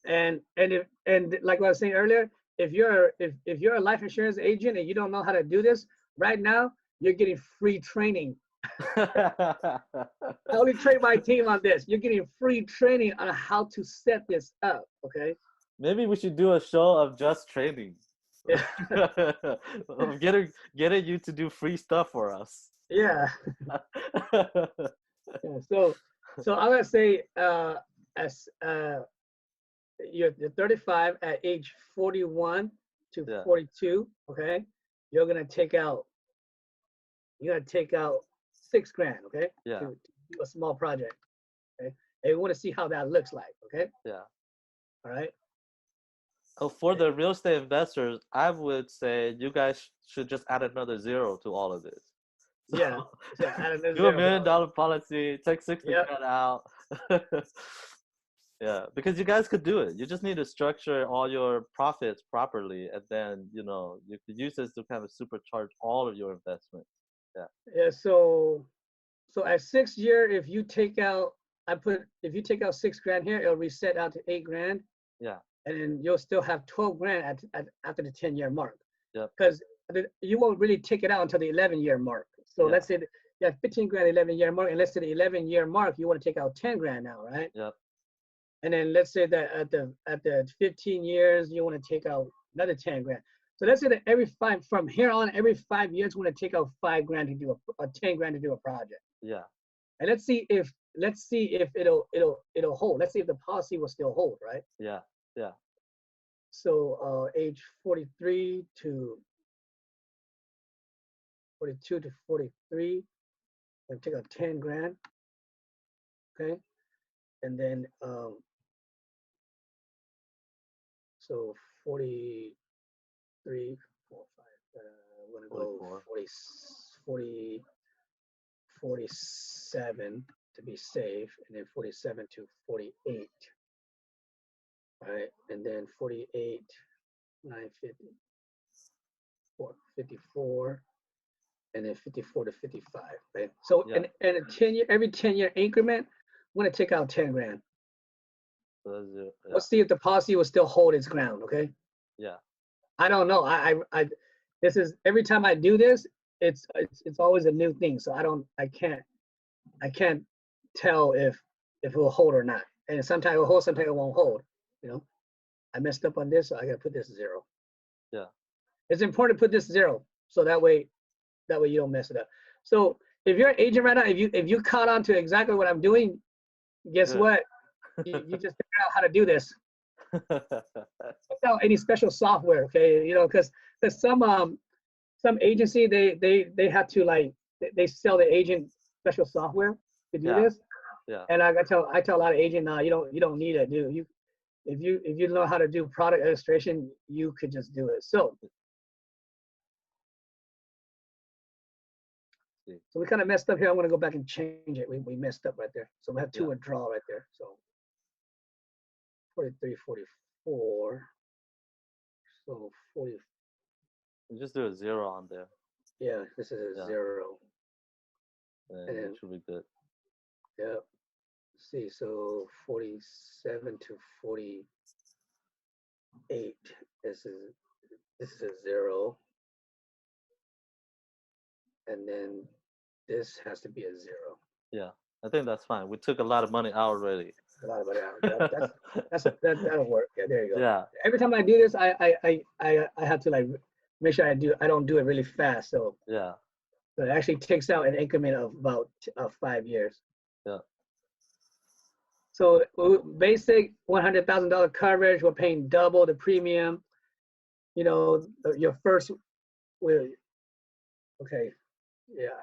and like what I was saying earlier, if you're a life insurance agent and you don't know how to do this right now, you're getting free training. I only train my team on this. You're getting free training on how to set this up. Okay. Maybe we should do a show of just trading. Yeah. Of getting you to do free stuff for us. Yeah. Yeah. So I'm gonna say as you're 35 at age 41 to Yeah, 42. Okay. You're gonna take out you're gonna take out 6 grand. Okay. yeah, To do a small project. Okay. And we want to see how that looks like. Okay. yeah. All right. Oh, for the real estate investors, I would say you guys should just add another zero to all of this. Yeah. So Yeah. Add another do a zero to million all of dollar policy, take 60 it. grand out. Yeah, because you guys could do it. You just need to structure all your profits properly, and then you could use this to kind of supercharge all of your investments. Yeah, Yeah. So at 6 year, if you take out 6 grand here, it'll reset out to 8 grand, yeah, and then you'll still have 12 grand after the 10-year mark. yep, Because you won't really take it out until the 11-year mark. So yeah, let's say you have 15 grand 11-year mark, and let's say the 11-year mark you want to take out 10 grand now, right? yep, And then let's say that at the 15 years you want to take out another 10 grand. So let's say that from here on, every 5 years we want to take out 5 grand to do a 10 grand to do a project. yeah, And let's see if it'll hold. Let's see if the policy will still hold, right? yeah, yeah, So age 42 to 43, and take out 10 grand, okay? And then so 43, 4, 5, I'm gonna go 44. 40, 47 to be safe, and then 47 to 48. All right, and then 48, 950, 54, and then 54 to 55. Right. So Yeah, in a 10-year, every 10-year increment, I'm gonna take out 10 grand. so that's it. Yeah, Let's see if the policy will still hold its ground. Okay. yeah, I don't know. This is every time I do this, it's always a new thing. So I can't tell if it will hold or not. And sometimes it will hold, sometimes it won't hold. You know, I messed up on this, so I gotta put this 0. yeah, It's important to put this 0, so that way you don't mess it up. So if you're an agent right now, if you caught on to exactly what I'm doing, guess good. what? You just figure out how to do this. without any special software. Okay, you know, because some agency they have to like they sell the agent special software to do Yeah, this, yeah, and I tell a lot of agent, nah, you don't need it, dude. You if you know how to do product illustration, you could just do it. So see, so we kind of messed up here. I'm gonna go back and change it. We messed up right there. So we have yeah. two withdrawal right there. So 43, 44. So 40. You just do a 0 on there. Yeah, this is a Yeah, 0. And and it then should be good. yeah. See, so 47 to 48. This is a 0, and then this has to be a 0. Yeah, I think that's fine. We took a lot of money out already. A lot of money out. Yep, that'll work. Yeah, there you go. Yeah, Every time I do this, I have to like make sure I don't do it really fast. So yeah, it actually takes out an increment of about 5 years. yeah. So basic $100,000 coverage. We're paying double the premium. You know, your first. Okay, yeah.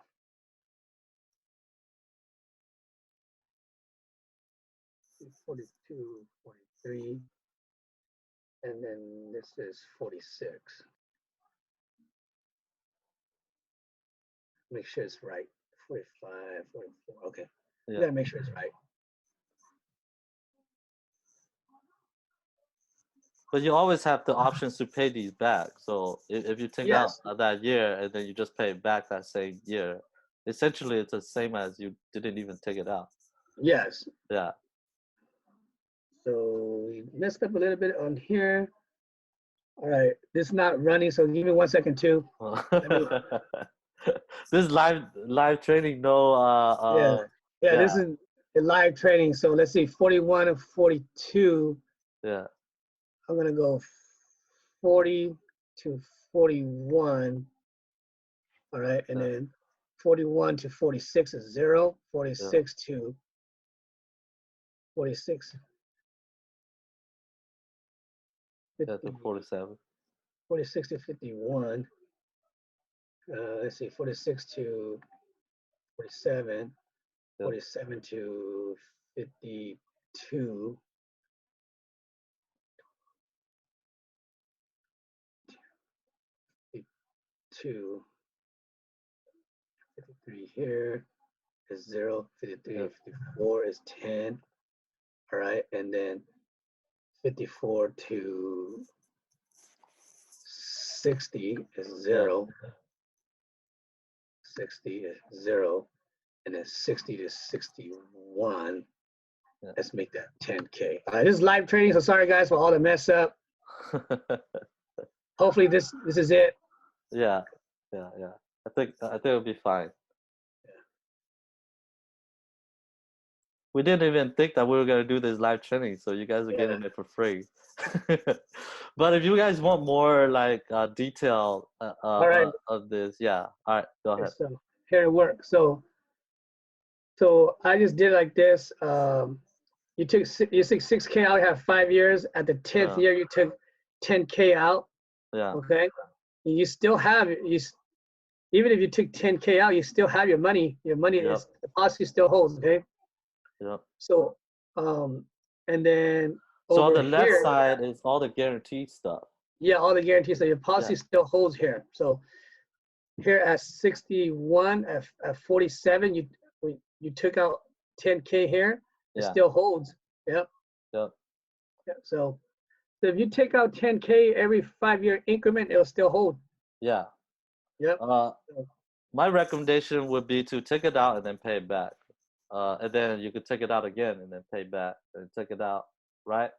$42, $43, and then this is $46. Make sure it's right. 45, 44. Okay, we Yeah. gotta make sure it's right. But you always have the options to pay these back. So if you take out Yes, that year and then you just pay it back that same year, essentially it's the same as you didn't even take it out. yes. Yeah. So we messed up a little bit on here. All right, this is not running, so give me 1 second too. Let me. This live training, no Yeah, yeah. yeah, This is a live training. So let's see, 41 and 42. yeah, I'm gonna go 40 to 41. All right, and yeah, then 41 to 46 is 0. yeah, 46 to 46, yeah, to 50, 47. 46 to 51. Let's see, 46 to 47, Yeah, 47 to 52, 52, 53 here is 0, 53 yeah, and 54 is 10. All right, and then 54 to 60 is yeah, 0, 60 is 0, and then 60 to 61. yeah. Let's make that 10K. All right, this is live training, so sorry guys for all the mess up. Hopefully this is it. Yeah, yeah, yeah. I think it'll be fine. We didn't even think that we were gonna do this live training, so you guys are Yeah. getting it for free. But if you guys want more like detail All right. of this, yeah. All right, go ahead. So here it works. So I just did like this. You took 6K out. You have 5 years. At the 10th Yeah, year, you took 10K out. yeah, Okay. You still have even if you took 10K out, you still have your money. Your money yep, is the policy still holds. Okay. yep. So and then So on over the left here, side is all the guaranteed stuff. yeah, all the guarantees. So your Yeah, policy still holds here. So here at 61, at 47, you took out 10K here. It yeah, still holds. Yep. yep, Yep. So if you take out 10K every 5-year increment, it'll still hold. yeah. Yep. Uh, my recommendation would be to take it out and then pay it back. And then you could take it out again and then pay back and take it out, right?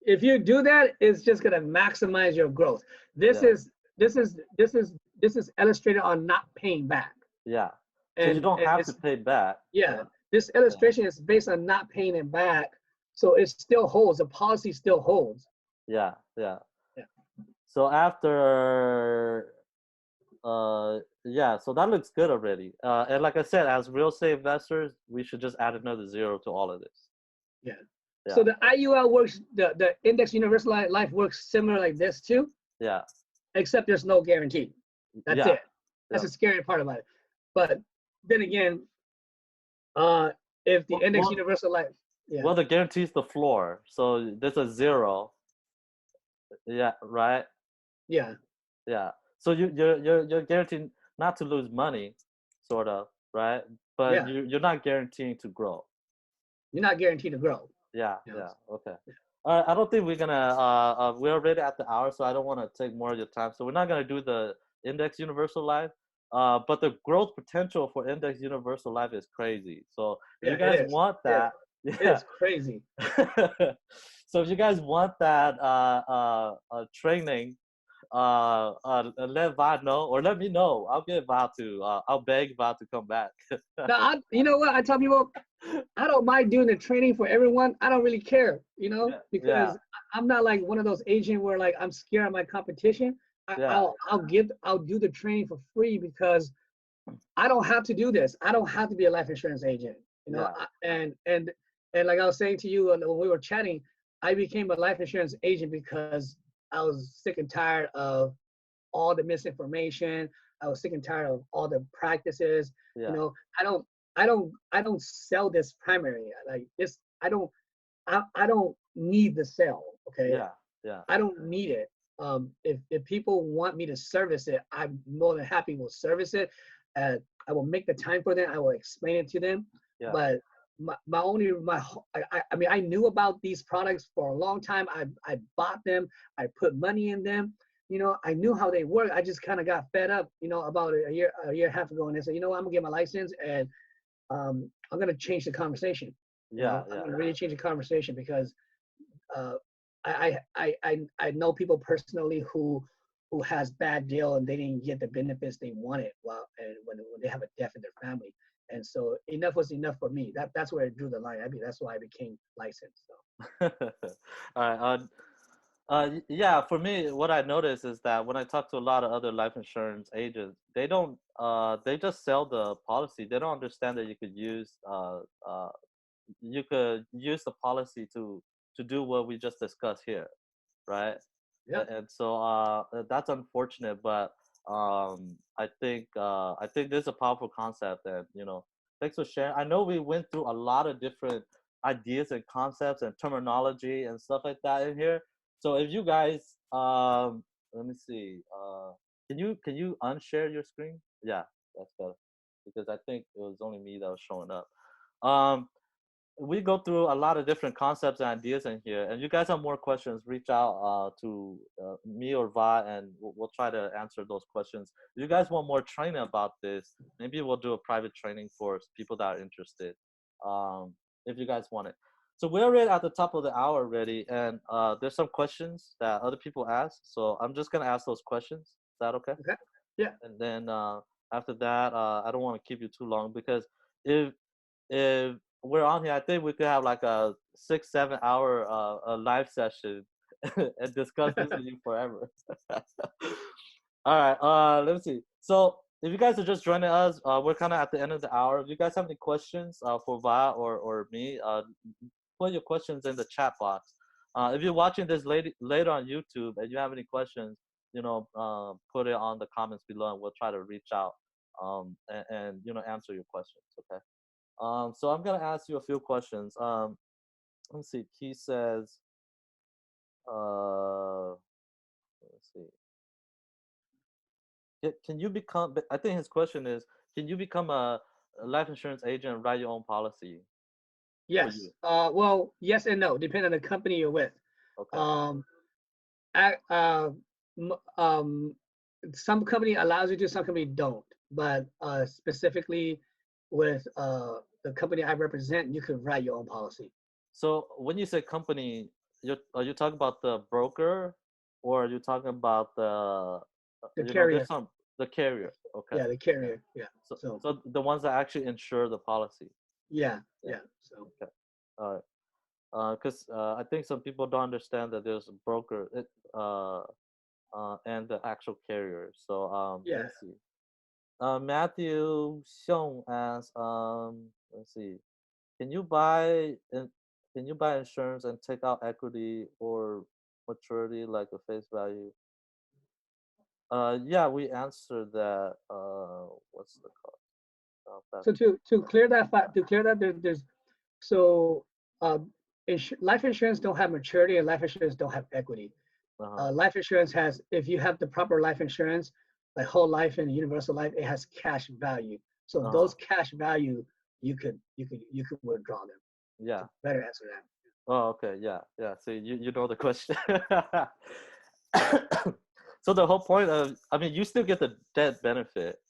If you do that, it's just gonna maximize your growth. This Yeah, is this is this is this is illustrated on not paying back. yeah. So you And don't have to it's pay back. yeah, this Yeah, illustration is based on not paying it back. So it still holds. The policy still holds. yeah, yeah. Yeah. So after yeah, so that looks good already. And like I said, as real estate investors, we should just add another 0 to all of this. Yeah. So yeah, the IUL works, the index universal life works similar like this too, yeah, except there's no guarantee. That's yeah, it. That's yeah. the scary part about it. But then again, uh, if the Well, index well, universal life, yeah, well, the guarantee's the floor, so there's a zero. Yeah, right. yeah, Yeah. So you're guaranteed not to lose money, sort of, right? But yeah, you're not guaranteeing to grow. you're not guaranteed to grow. Yeah, You know, yeah, okay. All right, I don't think we're gonna. We're already at the hour, so I don't want to take more of your time. So we're not gonna do the index universal life. But the growth potential for index universal life is crazy. So if yeah, you it guys is. want It, that, it yeah. is crazy. So if you guys want that training, let Va know or let me know. I'll get Va to. I'll beg Va to come back. Now, you know what? I tell people, I don't mind doing the training for everyone. I don't really care, Yeah, yeah, because I'm not like one of those agents where like I'm scared of my competition. yeah, I'll do the training for free because I don't have to do this. I don't have to be a life insurance agent, yeah, and like I was saying to you when we were chatting, I became a life insurance agent because I was sick and tired of all the misinformation. I was sick and tired of all the practices. You yeah, know, I don't sell this primary like this. I don't need the sell. Okay, yeah, yeah, I don't need it. If people want me to service it, I'm more than happy will service it. Uh, I will make the time for them. I will explain it to them. yeah, But my only my I mean I knew about these products for a long time. I bought them. I put money in them. I knew how they work. I just kind of got fed up. About a year and a half ago, and I said, I'm gonna get my license, and I'm gonna change the conversation. yeah, I'm yeah. gonna really change the conversation because uh, I know people personally who has bad deal and they didn't get the benefits they wanted and when they have a death in their family. And so enough was enough for me. That's where I drew the line. That's why I became licensed. So All right. Yeah. For me, what I notice is that when I talk to a lot of other life insurance agents, they don't. They just sell the policy. They don't understand that you could use the policy to do what we just discussed here, right? yeah, And so that's unfortunate, but I think this is a powerful concept, and thanks for sharing. I know we went through a lot of different ideas and concepts and terminology and stuff like that in here. So if you guys, let me see, can you unshare your screen? Yeah, that's better because I think it was only me that was showing up. Um, we go through a lot of different concepts and ideas in here, and you guys have more questions, reach out to me or Va, and we'll try to answer those questions. If you guys want more training about this, maybe we'll do a private training for people that are interested, um, if you guys want it. So we're already at the top of the hour already, and there's some questions that other people ask, so I'm just going to ask those questions. Is that okay? okay, yeah, And then after that, I don't want to keep you too long because if if we're on here, I think we could have like a 6-7 hour a live session and discuss this with you forever. All right, let me see. So if you guys are just joining us, we're kind of at the end of the hour. If you guys have any questions for Va or me, put your questions in the chat box. If you're watching this later on YouTube and you have any questions, put it on the comments below, and we'll try to reach out and answer your questions. Okay. So I'm gonna ask you a few questions. Let's see. He says, let's see. Can you become? I think his question is, can you become a life insurance agent and write your own policy for yes. you? Well, yes and no, depending on the company you're with. Okay. Um, I, some company allows you to, some company don't. But specifically with the company I represent, you can write your own policy. So when you say company, are you talking about the broker, or are you talking about The there's carrier, some the carrier? Okay. yeah, the carrier, yeah. So So so the ones that actually insure the policy. yeah, Yeah. yeah. So Okay. All right. Because I think some people don't understand that there's a broker and the actual carrier. So let yeah, me see. Matthew Xiong asks, let's see, can you buy can you buy insurance and take out equity or maturity like a face value? Yeah, we answered that. What's the cost? So to clear that to clear that there's so uh, life insurance don't have maturity and life insurance don't have equity. Uh-huh. Life insurance has, if you have the proper life insurance, like whole life and universal life, it has cash value. So Uh-huh. those cash value, you could withdraw them. To Yeah. better answer that, Oh, okay. Yeah. Yeah. So you know the question. So the whole point of, I mean, you still get the debt benefit.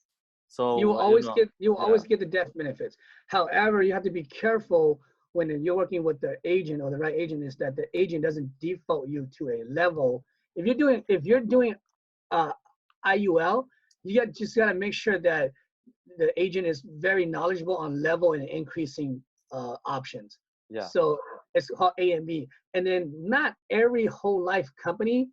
you will So always get you will yeah. always get the death benefits. However, you have to be careful when you're working with the agent, or the right agent, is that the agent doesn't default you to a level. If you're doing uh, IUL, just got to make sure that the agent is very knowledgeable on level and increasing options. Yeah. So it's called A and B. And then not every whole life company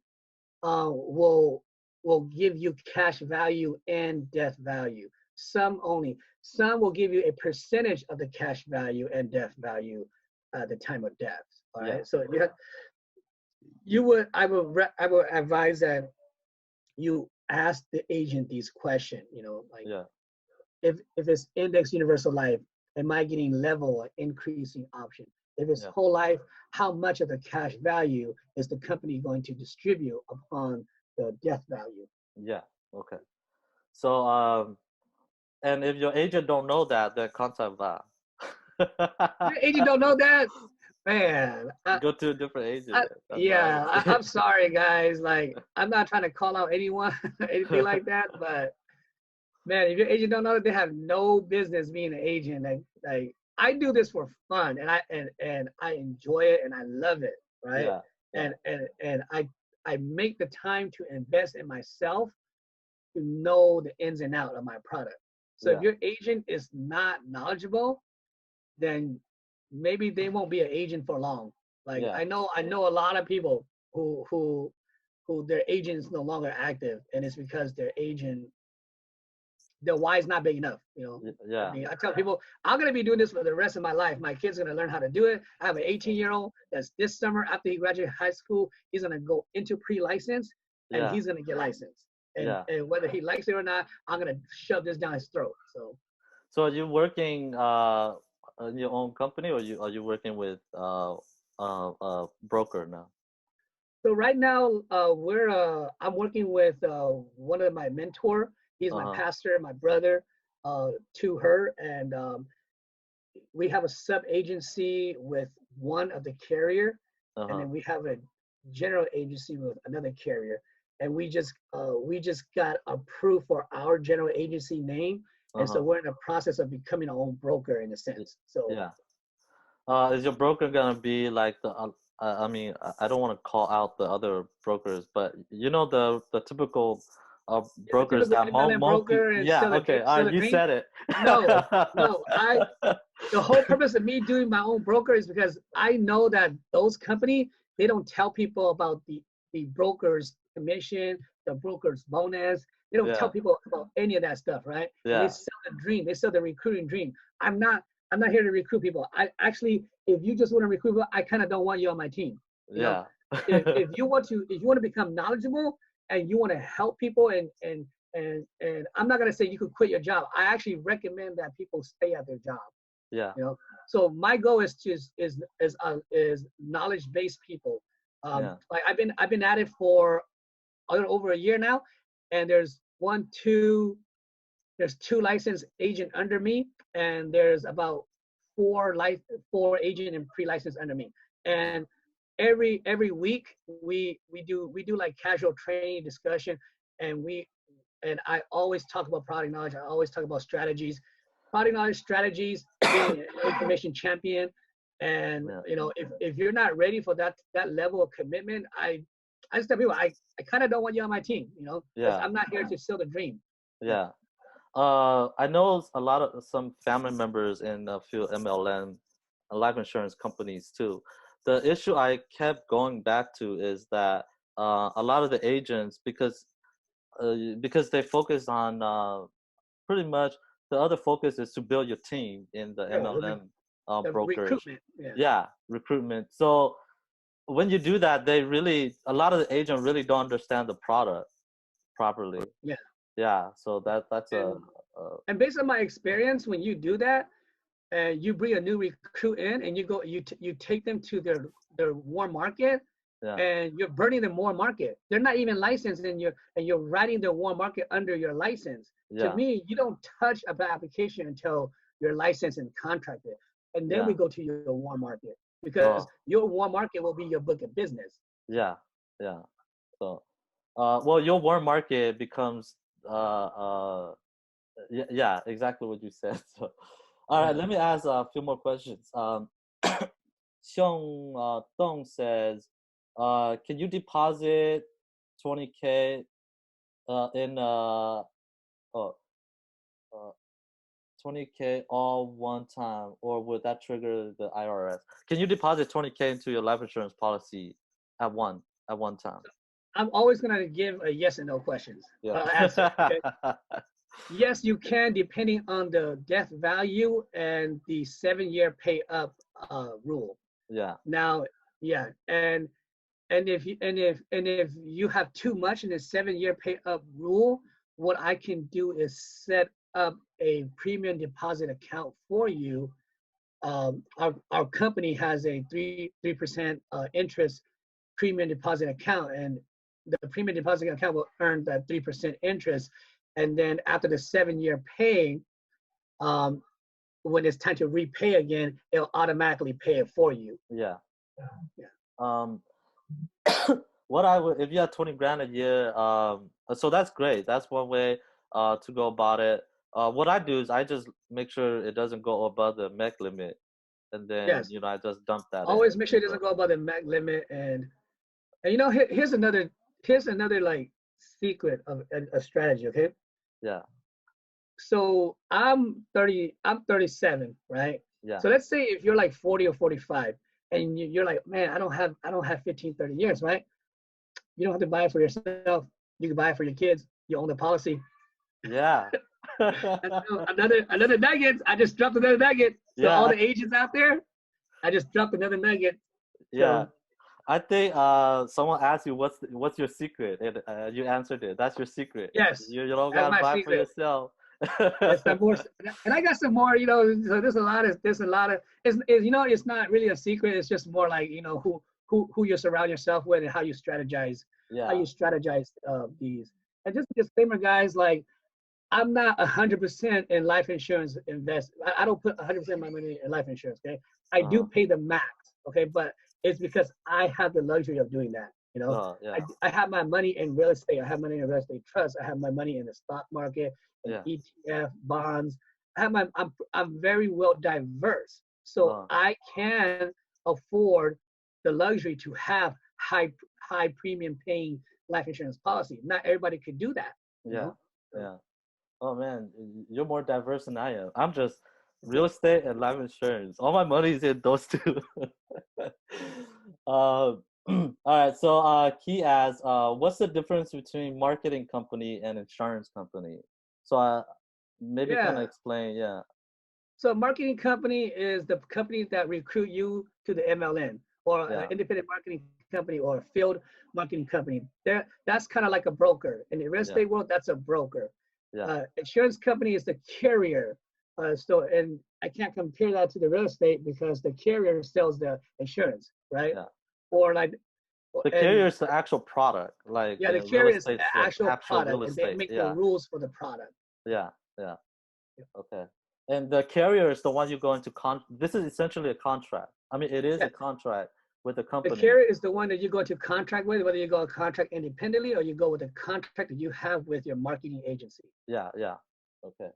will give you cash value and death value. Some only. Some will give you a percentage of the cash value and death value at the time of death. All Yeah. right. So I would advise that you ask the agent these questions. Like, Yeah. if it's index universal life, am I getting level or increasing option? If it's Yeah. whole life, how much of the cash value is the company going to distribute upon the death value? Yeah. Okay. So and if your agent don't know that, then contact that. Your agent don't know that, man. Go to a different agent. I, yeah, I'm sorry, guys. Like, I'm not trying to call out anyone, anything like that, but man, if your agent don't know that, they have no business being an agent. Like I do this for fun, and I enjoy it, and I love it, right? Yeah. Yeah. And I make the time to invest in myself to know the ins and out of my product. So if Yeah. your agent is not knowledgeable, then maybe they won't be an agent for long. Like Yeah. I know a lot of people who their agent is no longer active, and it's because their why is not big enough. I Yeah. mean, I tell people I'm gonna be doing this for the rest of my life. My kid's gonna learn how to do it. I have an 18-year-old that's this summer, after he graduates high school, he's gonna go into pre-license, and Yeah. he's gonna get licensed. And Yeah. and whether he likes it or not, I'm gonna shove this down his throat. So So are you working in your own company, or are you working with broker now? So right now, I'm working with one of my mentor. He's my Uh-huh. pastor, my brother, to her, and we have a sub agency with one of the carrier, and Uh-huh. then we have a general agency with another carrier. And we just got approved for our general agency name, and so Uh-huh. we're in the process of becoming our own broker in a Y- sense. So Yeah. Is your broker gonna be like the? I mean, I don't want to call out the other brokers, but you know the typical it's a brokers typical that independent most people. broker and Yeah. Okay. sell the You dream. said it. No, no, the whole purpose of me doing my own broker is because I know that those company, they don't tell people about the broker's commission, the broker's bonus. They don't tell Yeah. people about any of that stuff, right? And they Yeah. sell the dream. They sell the recruiting dream. I'm not here to recruit people. I actually, if you just want to recruit people, I kind of don't want you on my team. You know, Yeah. if you want to become knowledgeable and you want to help people, and I'm not gonna say you could quit your job. I actually recommend that people stay at their job. Yeah. You know, so my goal is is knowledge based people. Yeah. Like I've been at it for a little over a year now, and there's two licensed agent under me, and there's about four agent and pre-licensed under me. And every week we do like casual training discussion, and I always talk about product knowledge. I always talk about strategies, product knowledge, strategies, being an information champion. And Yeah. if you're not ready for that level of commitment, I just tell people I kind of don't want you on my team, because Yeah. I'm not here to sell the dream. Yeah. Yeah. I know a lot of some family members in a few MLM life insurance companies too. The issue I kept going back to is that a lot of the agents, because they focus on pretty much the other focus is to build your team in the Yeah. MLM. The brokerage. recruitment. Yeah. Yeah, recruitment. So when you do that, a lot of the agent really don't understand the product properly. Yeah. Yeah, so that's a And based on my experience, when you do that, and you bring a new recruit in, and you take them to their warm market, yeah, and you're burning the warm market. They're not even licensed, and you're writing the warm market under your license. To yeah, me, you don't touch a application until you're licensed and contracted, and then yeah. we go to your warm market, because Oh, your warm market will be your book of business. yeah, yeah. So, well, your warm market becomes yeah, yeah, exactly what you said. So, all right, Yeah. let me ask a few more questions. Xiong Dong says, can you deposit 20K in oh, uh, 20K all one time, or would that trigger the IRS? Can you deposit 20K into your life insurance policy at one time? I'm always gonna give a yes and no questions Yeah. answer. Okay. Yes, you can, depending on the death value and the 7-year pay up rule. Yeah. Now, yeah, and if you have too much in the 7-year pay up rule, what I can do is set up a premium deposit account for you. Our company has a 3% interest premium deposit account, and the premium deposit account will earn that 3% interest, and then after the 7-year pay, um, when it's time to repay again, it'll automatically pay it for you. Yeah. Yeah. Um, what I would, if you have 20 grand a year, so that's great. That's one way to go about it. What I do is I just make sure it doesn't go above the MEC limit, and then Yes. I just dump that in. Always make sure it So doesn't go above the max limit, and here's another like secret of a strategy. Okay. yeah, So I'm 37, right? yeah, So let's say if you're like 40 or 45, and you're like, man, I don't have 15, 30 years, right? You don't have to buy it for yourself. You can buy it for your kids. You own the policy. yeah, And so another nugget. I just dropped another nugget. So all yeah, the agents out there, I just dropped another nugget. yeah. So I think someone asked you what's your secret, and you answered it. That's your secret. yes, You don't that's gotta my buy it for secret. yourself. There's some more, and I got some more. So there's a lot of. It's not really a secret. It's just more like who you surround yourself with and how you strategize. How Yeah, you strategize these. And just a disclaimer, guys. Like I'm not 100% in life insurance invest. I don't put 100% of my money in life insurance. Okay, I do uh-huh. pay the max. Okay, but it's because I have the luxury of doing that. Yeah, I have my money in real estate. I have money in real estate trust. I have my money in the stock market and yeah, ETF bonds. I'm very well diverse, so uh, I can afford the luxury to have high premium paying life insurance policy. Not everybody could do that. You yeah, know. So, yeah. Oh man, you're more diverse than I am. I'm just real estate and life insurance. All my money is in those two. All right. So Key asks, what's the difference between marketing company and insurance company? So maybe kind of yeah. explain. Yeah, So a marketing company is the company that recruit you to the MLN, or an yeah, independent marketing company, or a field marketing company. That's kind of like a broker. In the real yeah, estate world, that's a broker. yeah, Insurance company is the carrier. And I can't compare that to the real estate because the carrier sells the insurance, right? yeah. Or like, The and carrier is the actual product, like yeah, the real carrier is the estate's the actual actual product, real and they estate. make the Yeah, rules for the product. yeah, yeah. Okay. And the carrier is the one you go into this is essentially a contract. I mean, it is a Yes. contract with the The company. carrier is the one that you go to contract with, whether you go contract independently or you go with a contract that you have with your marketing agency. Yeah, yeah. Okay.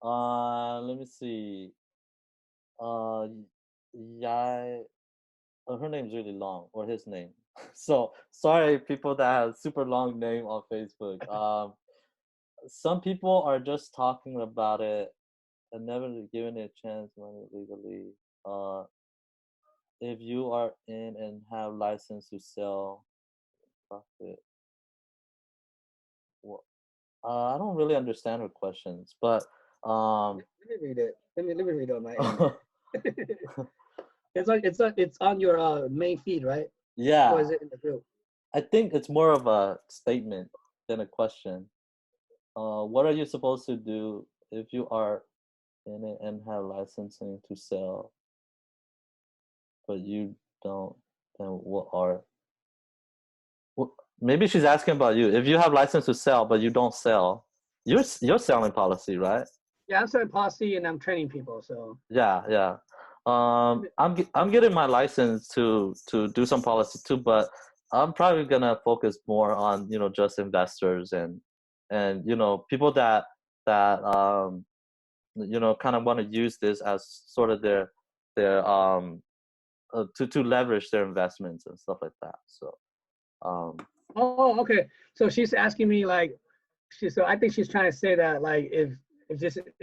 Let me see. Uh, Yai, her name's really long, or his name. So sorry, people that have super long name on Facebook. Some people are just talking about it and never given it a chance when legally. Uh, if you are in and have license to sell profit. Well, I don't really understand her questions, but Let me read it. Let me read it on my end. It's on your main feed, right? Or Yeah, is it in the group? I think it's more of a statement than a question. What are you supposed to do if you are in it and have licensing to sell, but you don't? Then what are Well, maybe she's asking about you. If you have license to sell, but you don't sell, you're selling policy, right? Yeah, I'm starting policy and I'm training people. So Yeah, yeah. I'm getting my license to do some policy too, but I'm probably gonna focus more on just investors and people that kind of want to use this as sort of their to leverage their investments and stuff like that. So um oh, okay. So she's asking me like, so I think she's trying to say that like if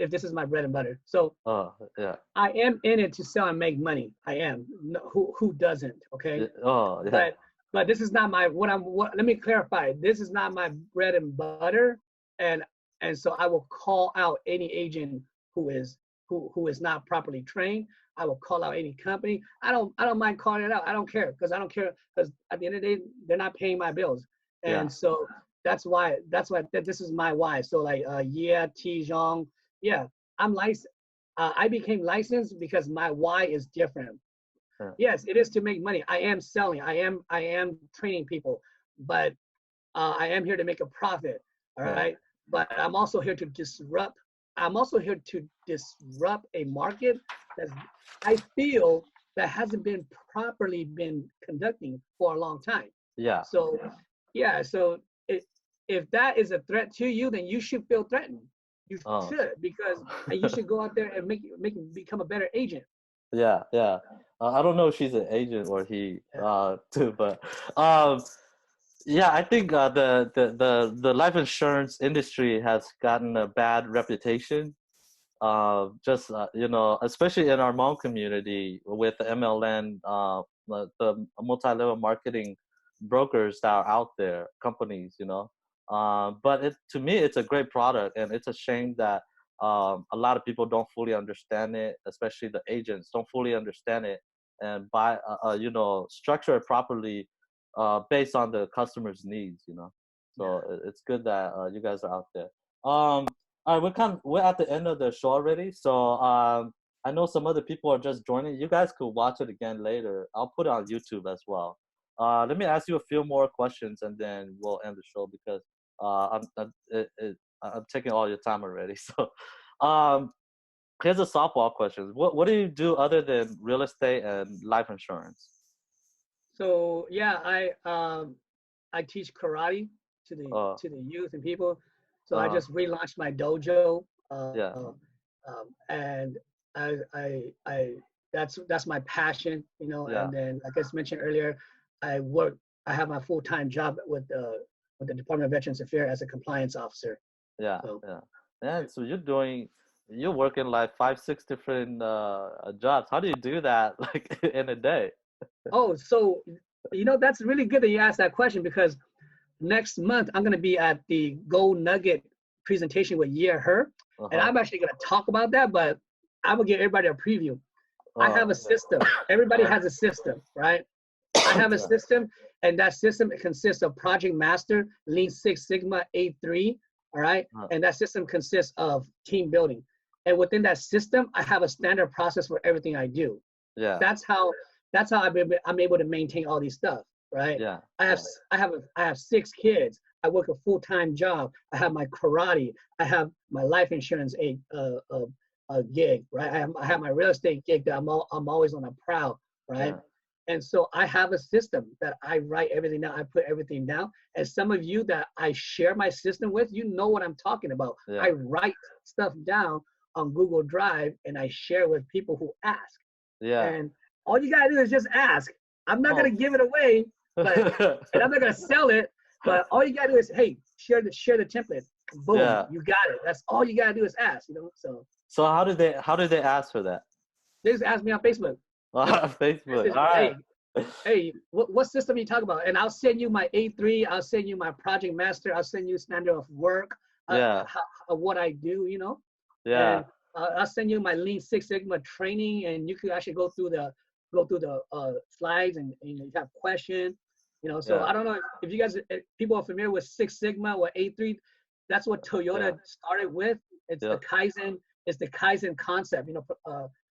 this is my bread and butter. So yeah. I am in it to sell and make money. I am. No, who doesn't? Okay. Oh, yeah. But this is not my let me clarify. This is not my bread and butter, and so I will call out any agent who is who is not properly trained. I will call out any company. I don't mind calling it out. I don't care because I don't care because at the end of the day they're not paying my bills, Yeah. and so that's why this is my why. So like yeah, Tijong, yeah, I'm licensed. I became licensed because my why is different. Yeah. Yes, it is to make money. I am selling. I am training people, but I am here to make a profit. All Yeah. right. But I'm also here to disrupt. I'm also here to disrupt a market that I feel that hasn't been properly been conducting for a long time. Yeah. So yeah. So if that is a threat to you, then you should feel threatened. You Oh. should because and you should go out there and make become a better agent. Yeah, yeah. I don't know if she's an agent or he too, but um yeah, I think the life insurance industry has gotten a bad reputation. Just especially in our Hmong community with the MLN, the multi-level marketing brokers that are out there, companies, but to me, it's a great product, and it's a shame that a lot of people don't fully understand it, especially the agents don't fully understand it, and structure it properly based on the customer's needs. So it's good that you guys are out there. All right, we're at the end of the show already. So I know some other people are just joining. You guys could watch it again later. I'll put it on YouTube as well. Let me ask you a few more questions, and then we'll end the show because I'm taking all your time already. So here's a softball question. What do you do other than real estate and life insurance? So yeah, I teach karate Uh, to the youth and people. So I uh, just relaunched my dojo, yeah, and I that's my passion, you know. yeah, And then, like I mentioned earlier, I work. I have my full time job with the Department of Veterans Affairs as a compliance officer. yeah, So yeah. And so you're working like 5, 6 different jobs. How do you do that like in a day? oh, so that's really good that you asked that question because next month I'm gonna be at the Gold Nugget presentation with Her, and Uh-huh. I'm actually gonna talk about that, but I'm gonna give everybody a preview. I have a Okay. system. Everybody has a system, right? I have a Yeah. system, and that system consists of Project Master, Lean Six Sigma, A3, all right? Uh, And that system consists of team building. And within that system, I have a standard process for everything I do. yeah. That's how I'm able to maintain all these stuff, right? Yeah. I have Yeah. I have 6 kids. I work a full-time job. I have my karate. I have my life insurance a gig, right? I have my real estate gig that I'm always on a prowl, right? Yeah. And so I have a system that I write everything down. I put everything down. And some of you that I share my system with, you know what I'm talking about. I Yeah. write stuff down on Google Drive and I share with people who ask. Yeah. And all you gotta do is just ask. I'm not gonna Oh. give it away, but and I'm not gonna sell it. But all you gotta do is, hey, share the template. Boom, Yeah. you got it. That's all you gotta do is ask. So So how did they ask for that? they just ask me on Facebook. Facebook. Message, All right. hey, what system are you talking about? And I'll send you my A3. I'll send you my Project Master. I'll send you standard of work, Yeah. what I do, Yeah. and I'll send you my Lean Six Sigma training, and you could actually go through the slides, and you have questions. So Yeah. I don't know if you guys, if people are familiar with Six Sigma or A3. That's what Yeah. Toyota started with. It's the Yeah. Kaizen. It's the Kaizen concept.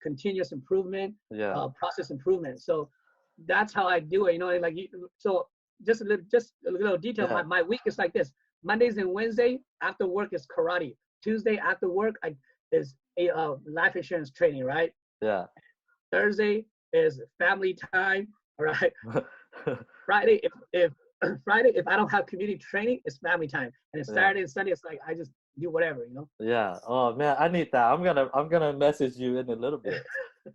Continuous improvement, Yeah. process improvement. So that's how I do it. Like so just a little detail. Yeah. My week is like this: Mondays and Wednesday after work is karate. Tuesday after work is a life insurance training, right? Yeah. Thursday is family time, all right? Friday, if Friday, if I don't have community training, it's family time. And it's Yeah. Saturday and Sunday, it's like I just do whatever. Yeah. Oh man, I need that. I'm gonna message you in a little bit.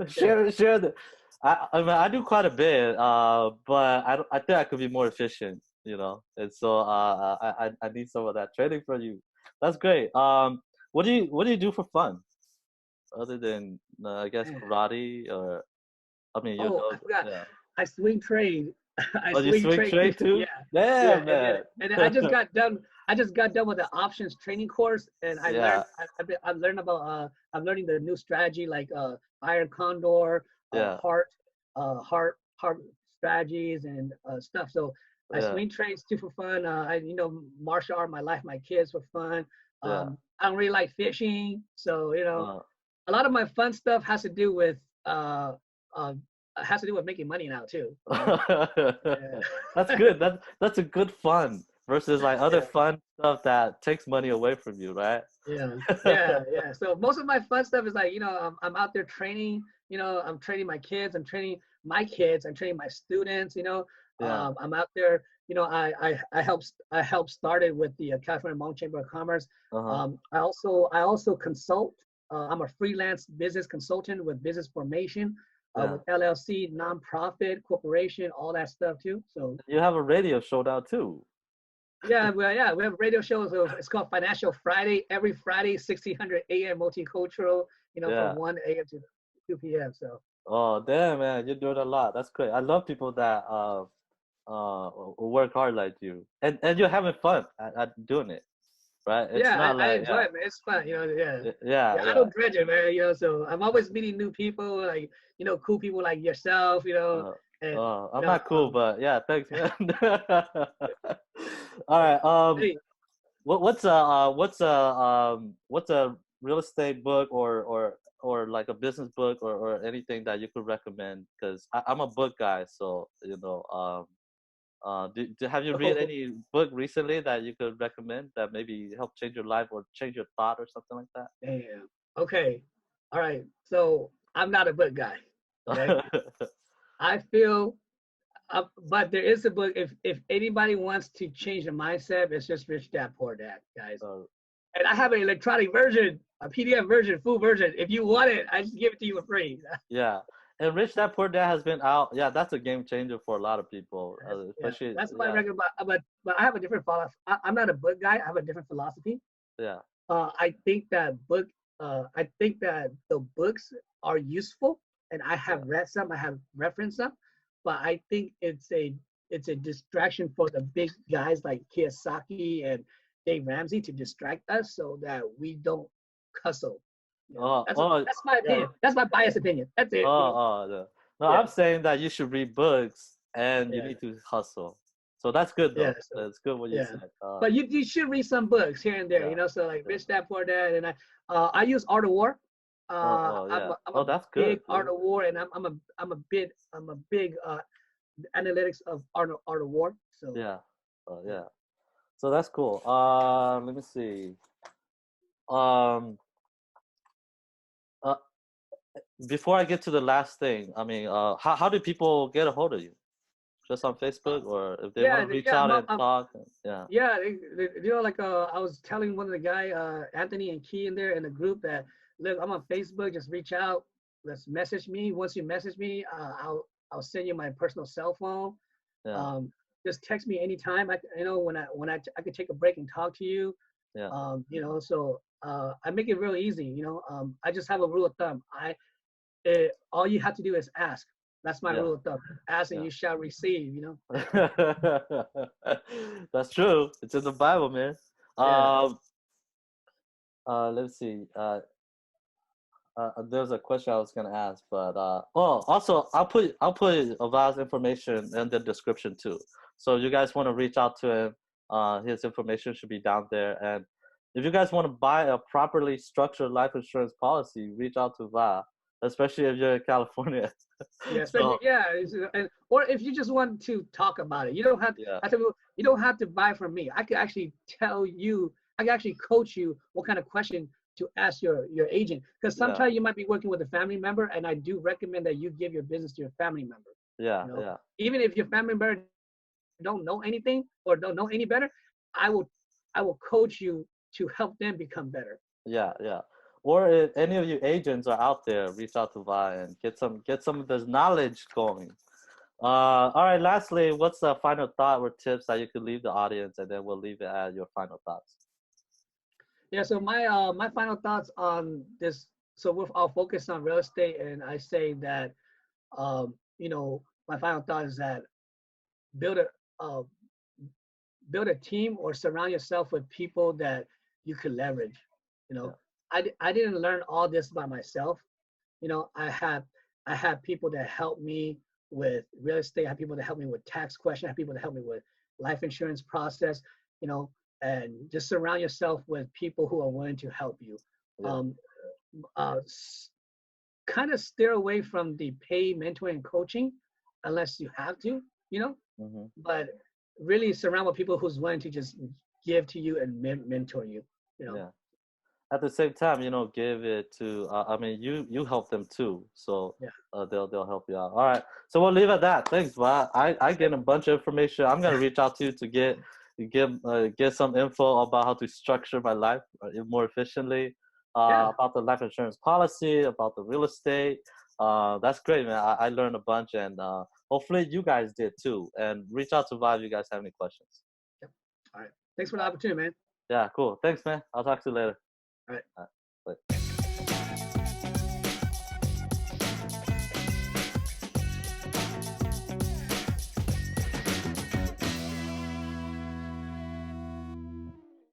Yeah. Share the. I mean I do quite a bit. But I think I could be more efficient. And so I need some of that training from you. That's great. What do you do for fun other than I guess Man. karate or I mean you Oh, I know forgot. yeah. I swing trade. I Oh, you swing swing trade. trade Yeah, too? yeah. Damn And man. and I just got done. I just got done with the options training course, and I Yeah. learned. I've learned about. I'm learning the new strategy like Iron Condor, Yeah. heart strategies and stuff. So I Yeah. swing trades too for fun. Martial art, my life, my kids for fun. Yeah. I don't really like fishing, so Uh, a lot of my fun stuff uh, uh has to do with making money now too. Yeah. That's good. That's a good fun versus like other Yeah, fun stuff that takes money away from you, right? yeah. So most of my fun stuff is like, I'm out there training, I'm training my kids, I'm training my kids, I'm training my students, Yeah. I'm out there, I helped started with the California Hmong Chamber of Commerce. Uh-huh. I also consult. I'm a freelance business consultant with business formation, Yeah. with LLC, nonprofit, corporation, all that stuff too. So You have a radio show now too. yeah, we have a radio show. So it's called Financial Friday. Every Friday, 1600 a.m. multicultural. From Yeah. 1 a.m. to 2 p.m. So Oh, damn, man, you're doing a lot. That's great. I love people that work hard like you, and you're having fun at doing it, right? It's yeah, not I like enjoy yeah, it, man. It's fun. Yeah, yeah, yeah. I yeah. don't grudge it, man. So I'm always meeting new people, like cool people like yourself. Uh, And I'm not cool, but yeah, thanks, man. All right. hey, What's a real estate book or like a business book or anything that you could recommend? Because I'm a book guy, so have you read oh, any book recently that you could recommend that maybe help change your life or change your thought or something like damn. Okay, all right. So I'm not a book guy. Okay, that? I feel but there is a book. If anybody wants to change the mindset, it's just Rich Dad Poor Dad, guys. Uh, And I have an electronic version, a PDF version, full version. If you want it, I just give it to you for free. yeah, and Rich Dad Poor Dad has been out. Yeah, that's a game changer for a lot of people, Yeah, especially that's my yeah, record. But I have a different philosophy. I'm not a book guy. I have a different philosophy. yeah, I think that book. I think that the books are useful, and I have yeah, read some. I have referenced some, but I think it's a distraction for the big guys like Kiyosaki and Dave Ramsey to distract us so that we don't hustle. oh, That's oh, that's my yeah. opinion. That's my biased opinion. That's Oh, it. no. No, Yeah, I'm saying that you should read books and you yeah, need to hustle. So that's good yeah. though. So That's good what you yeah, said. but you should read some books here and there. Yeah, So like yeah. Rich Dad Poor Dad, and I use Art of War. Oh, oh, I'm yeah. a Oh, that's big good, Art dude. of War, and I'm a big analytics of Art of War. So Yeah. Oh, yeah. yeah. So that's cool. Let me see. Um, uh, Before I get to the last thing, I mean, how do people get a hold of you? Just on Uh, Facebook, or if they want yeah, to reach yeah. out and talk? Yeah. Yeah, like I was telling one of the guy, Anthony and Key in there in the group that look, I'm on Facebook. Just reach out. Let's message me. Once you message me, I'll send you my personal cell phone. Yeah. Um, just text me anytime. I could take a break and talk to you. Yeah. So I make it real easy. I just have a rule of thumb. All you have to do is ask. That's my Yeah. rule of thumb. Ask and Yeah. you shall receive. That's true. It's in the Bible, man. Yeah. Um, let's see. There's a question I was gonna ask, but oh, also I'll put Avaz's information in the description too. So if you guys want to reach out to him, his information should be down there. And if you guys want to buy a properly structured life insurance policy, reach out to Va, especially if you're in California. Yeah, So especially yeah, and or if you just want to talk about it, you don't have. yeah, I tell you, you don't have to buy from me. I could actually tell you. I can actually coach you what kind of question to ask your agent, because yeah, sometimes you might be working with a family member, and I do recommend that you give your business to your family member. yeah, You know, yeah, even if your family member don't know anything or don't know any better, I will I will coach you to help them become better. yeah, yeah. Or if any of you agents are out there, reach out to Vi and get some of this knowledge going. All right. Lastly, what's the final thought or tips that you could leave the audience, and then we'll leave it at your final thoughts. Yeah, so my final thoughts on this. So I'll focus on real estate, and I say that my final thought is that build a uh, build a team or surround yourself with people that you could leverage. You Yeah, know, I didn't learn all this by myself. I had people that helped me with real estate. I had people that helped me with tax questions. I had people that helped me with life insurance process. You know, and just surround yourself with people who are willing to help you. yeah, Um, uh, Kind of steer away from the paid mentoring and coaching unless you have to. You know, hmm, but really surround with people who's willing to just give to you and mentor you. You know, yeah. At the same time, give it to. I mean, you help them too, so yeah. they'll help you out. All right, so we'll leave it at that. Thanks, Va. I get a bunch of information. I'm gonna reach out to you to get some info about how to structure my life more efficiently. Yeah. About the life insurance policy, about the real estate. That's great, man. I learned a bunch, and hopefully you guys did too. And reach out to Vi if you guys have any questions. Yep. All right. Thanks for the opportunity, man. Yeah, cool. Thanks, man. I'll talk to you later. All right. All right, bye.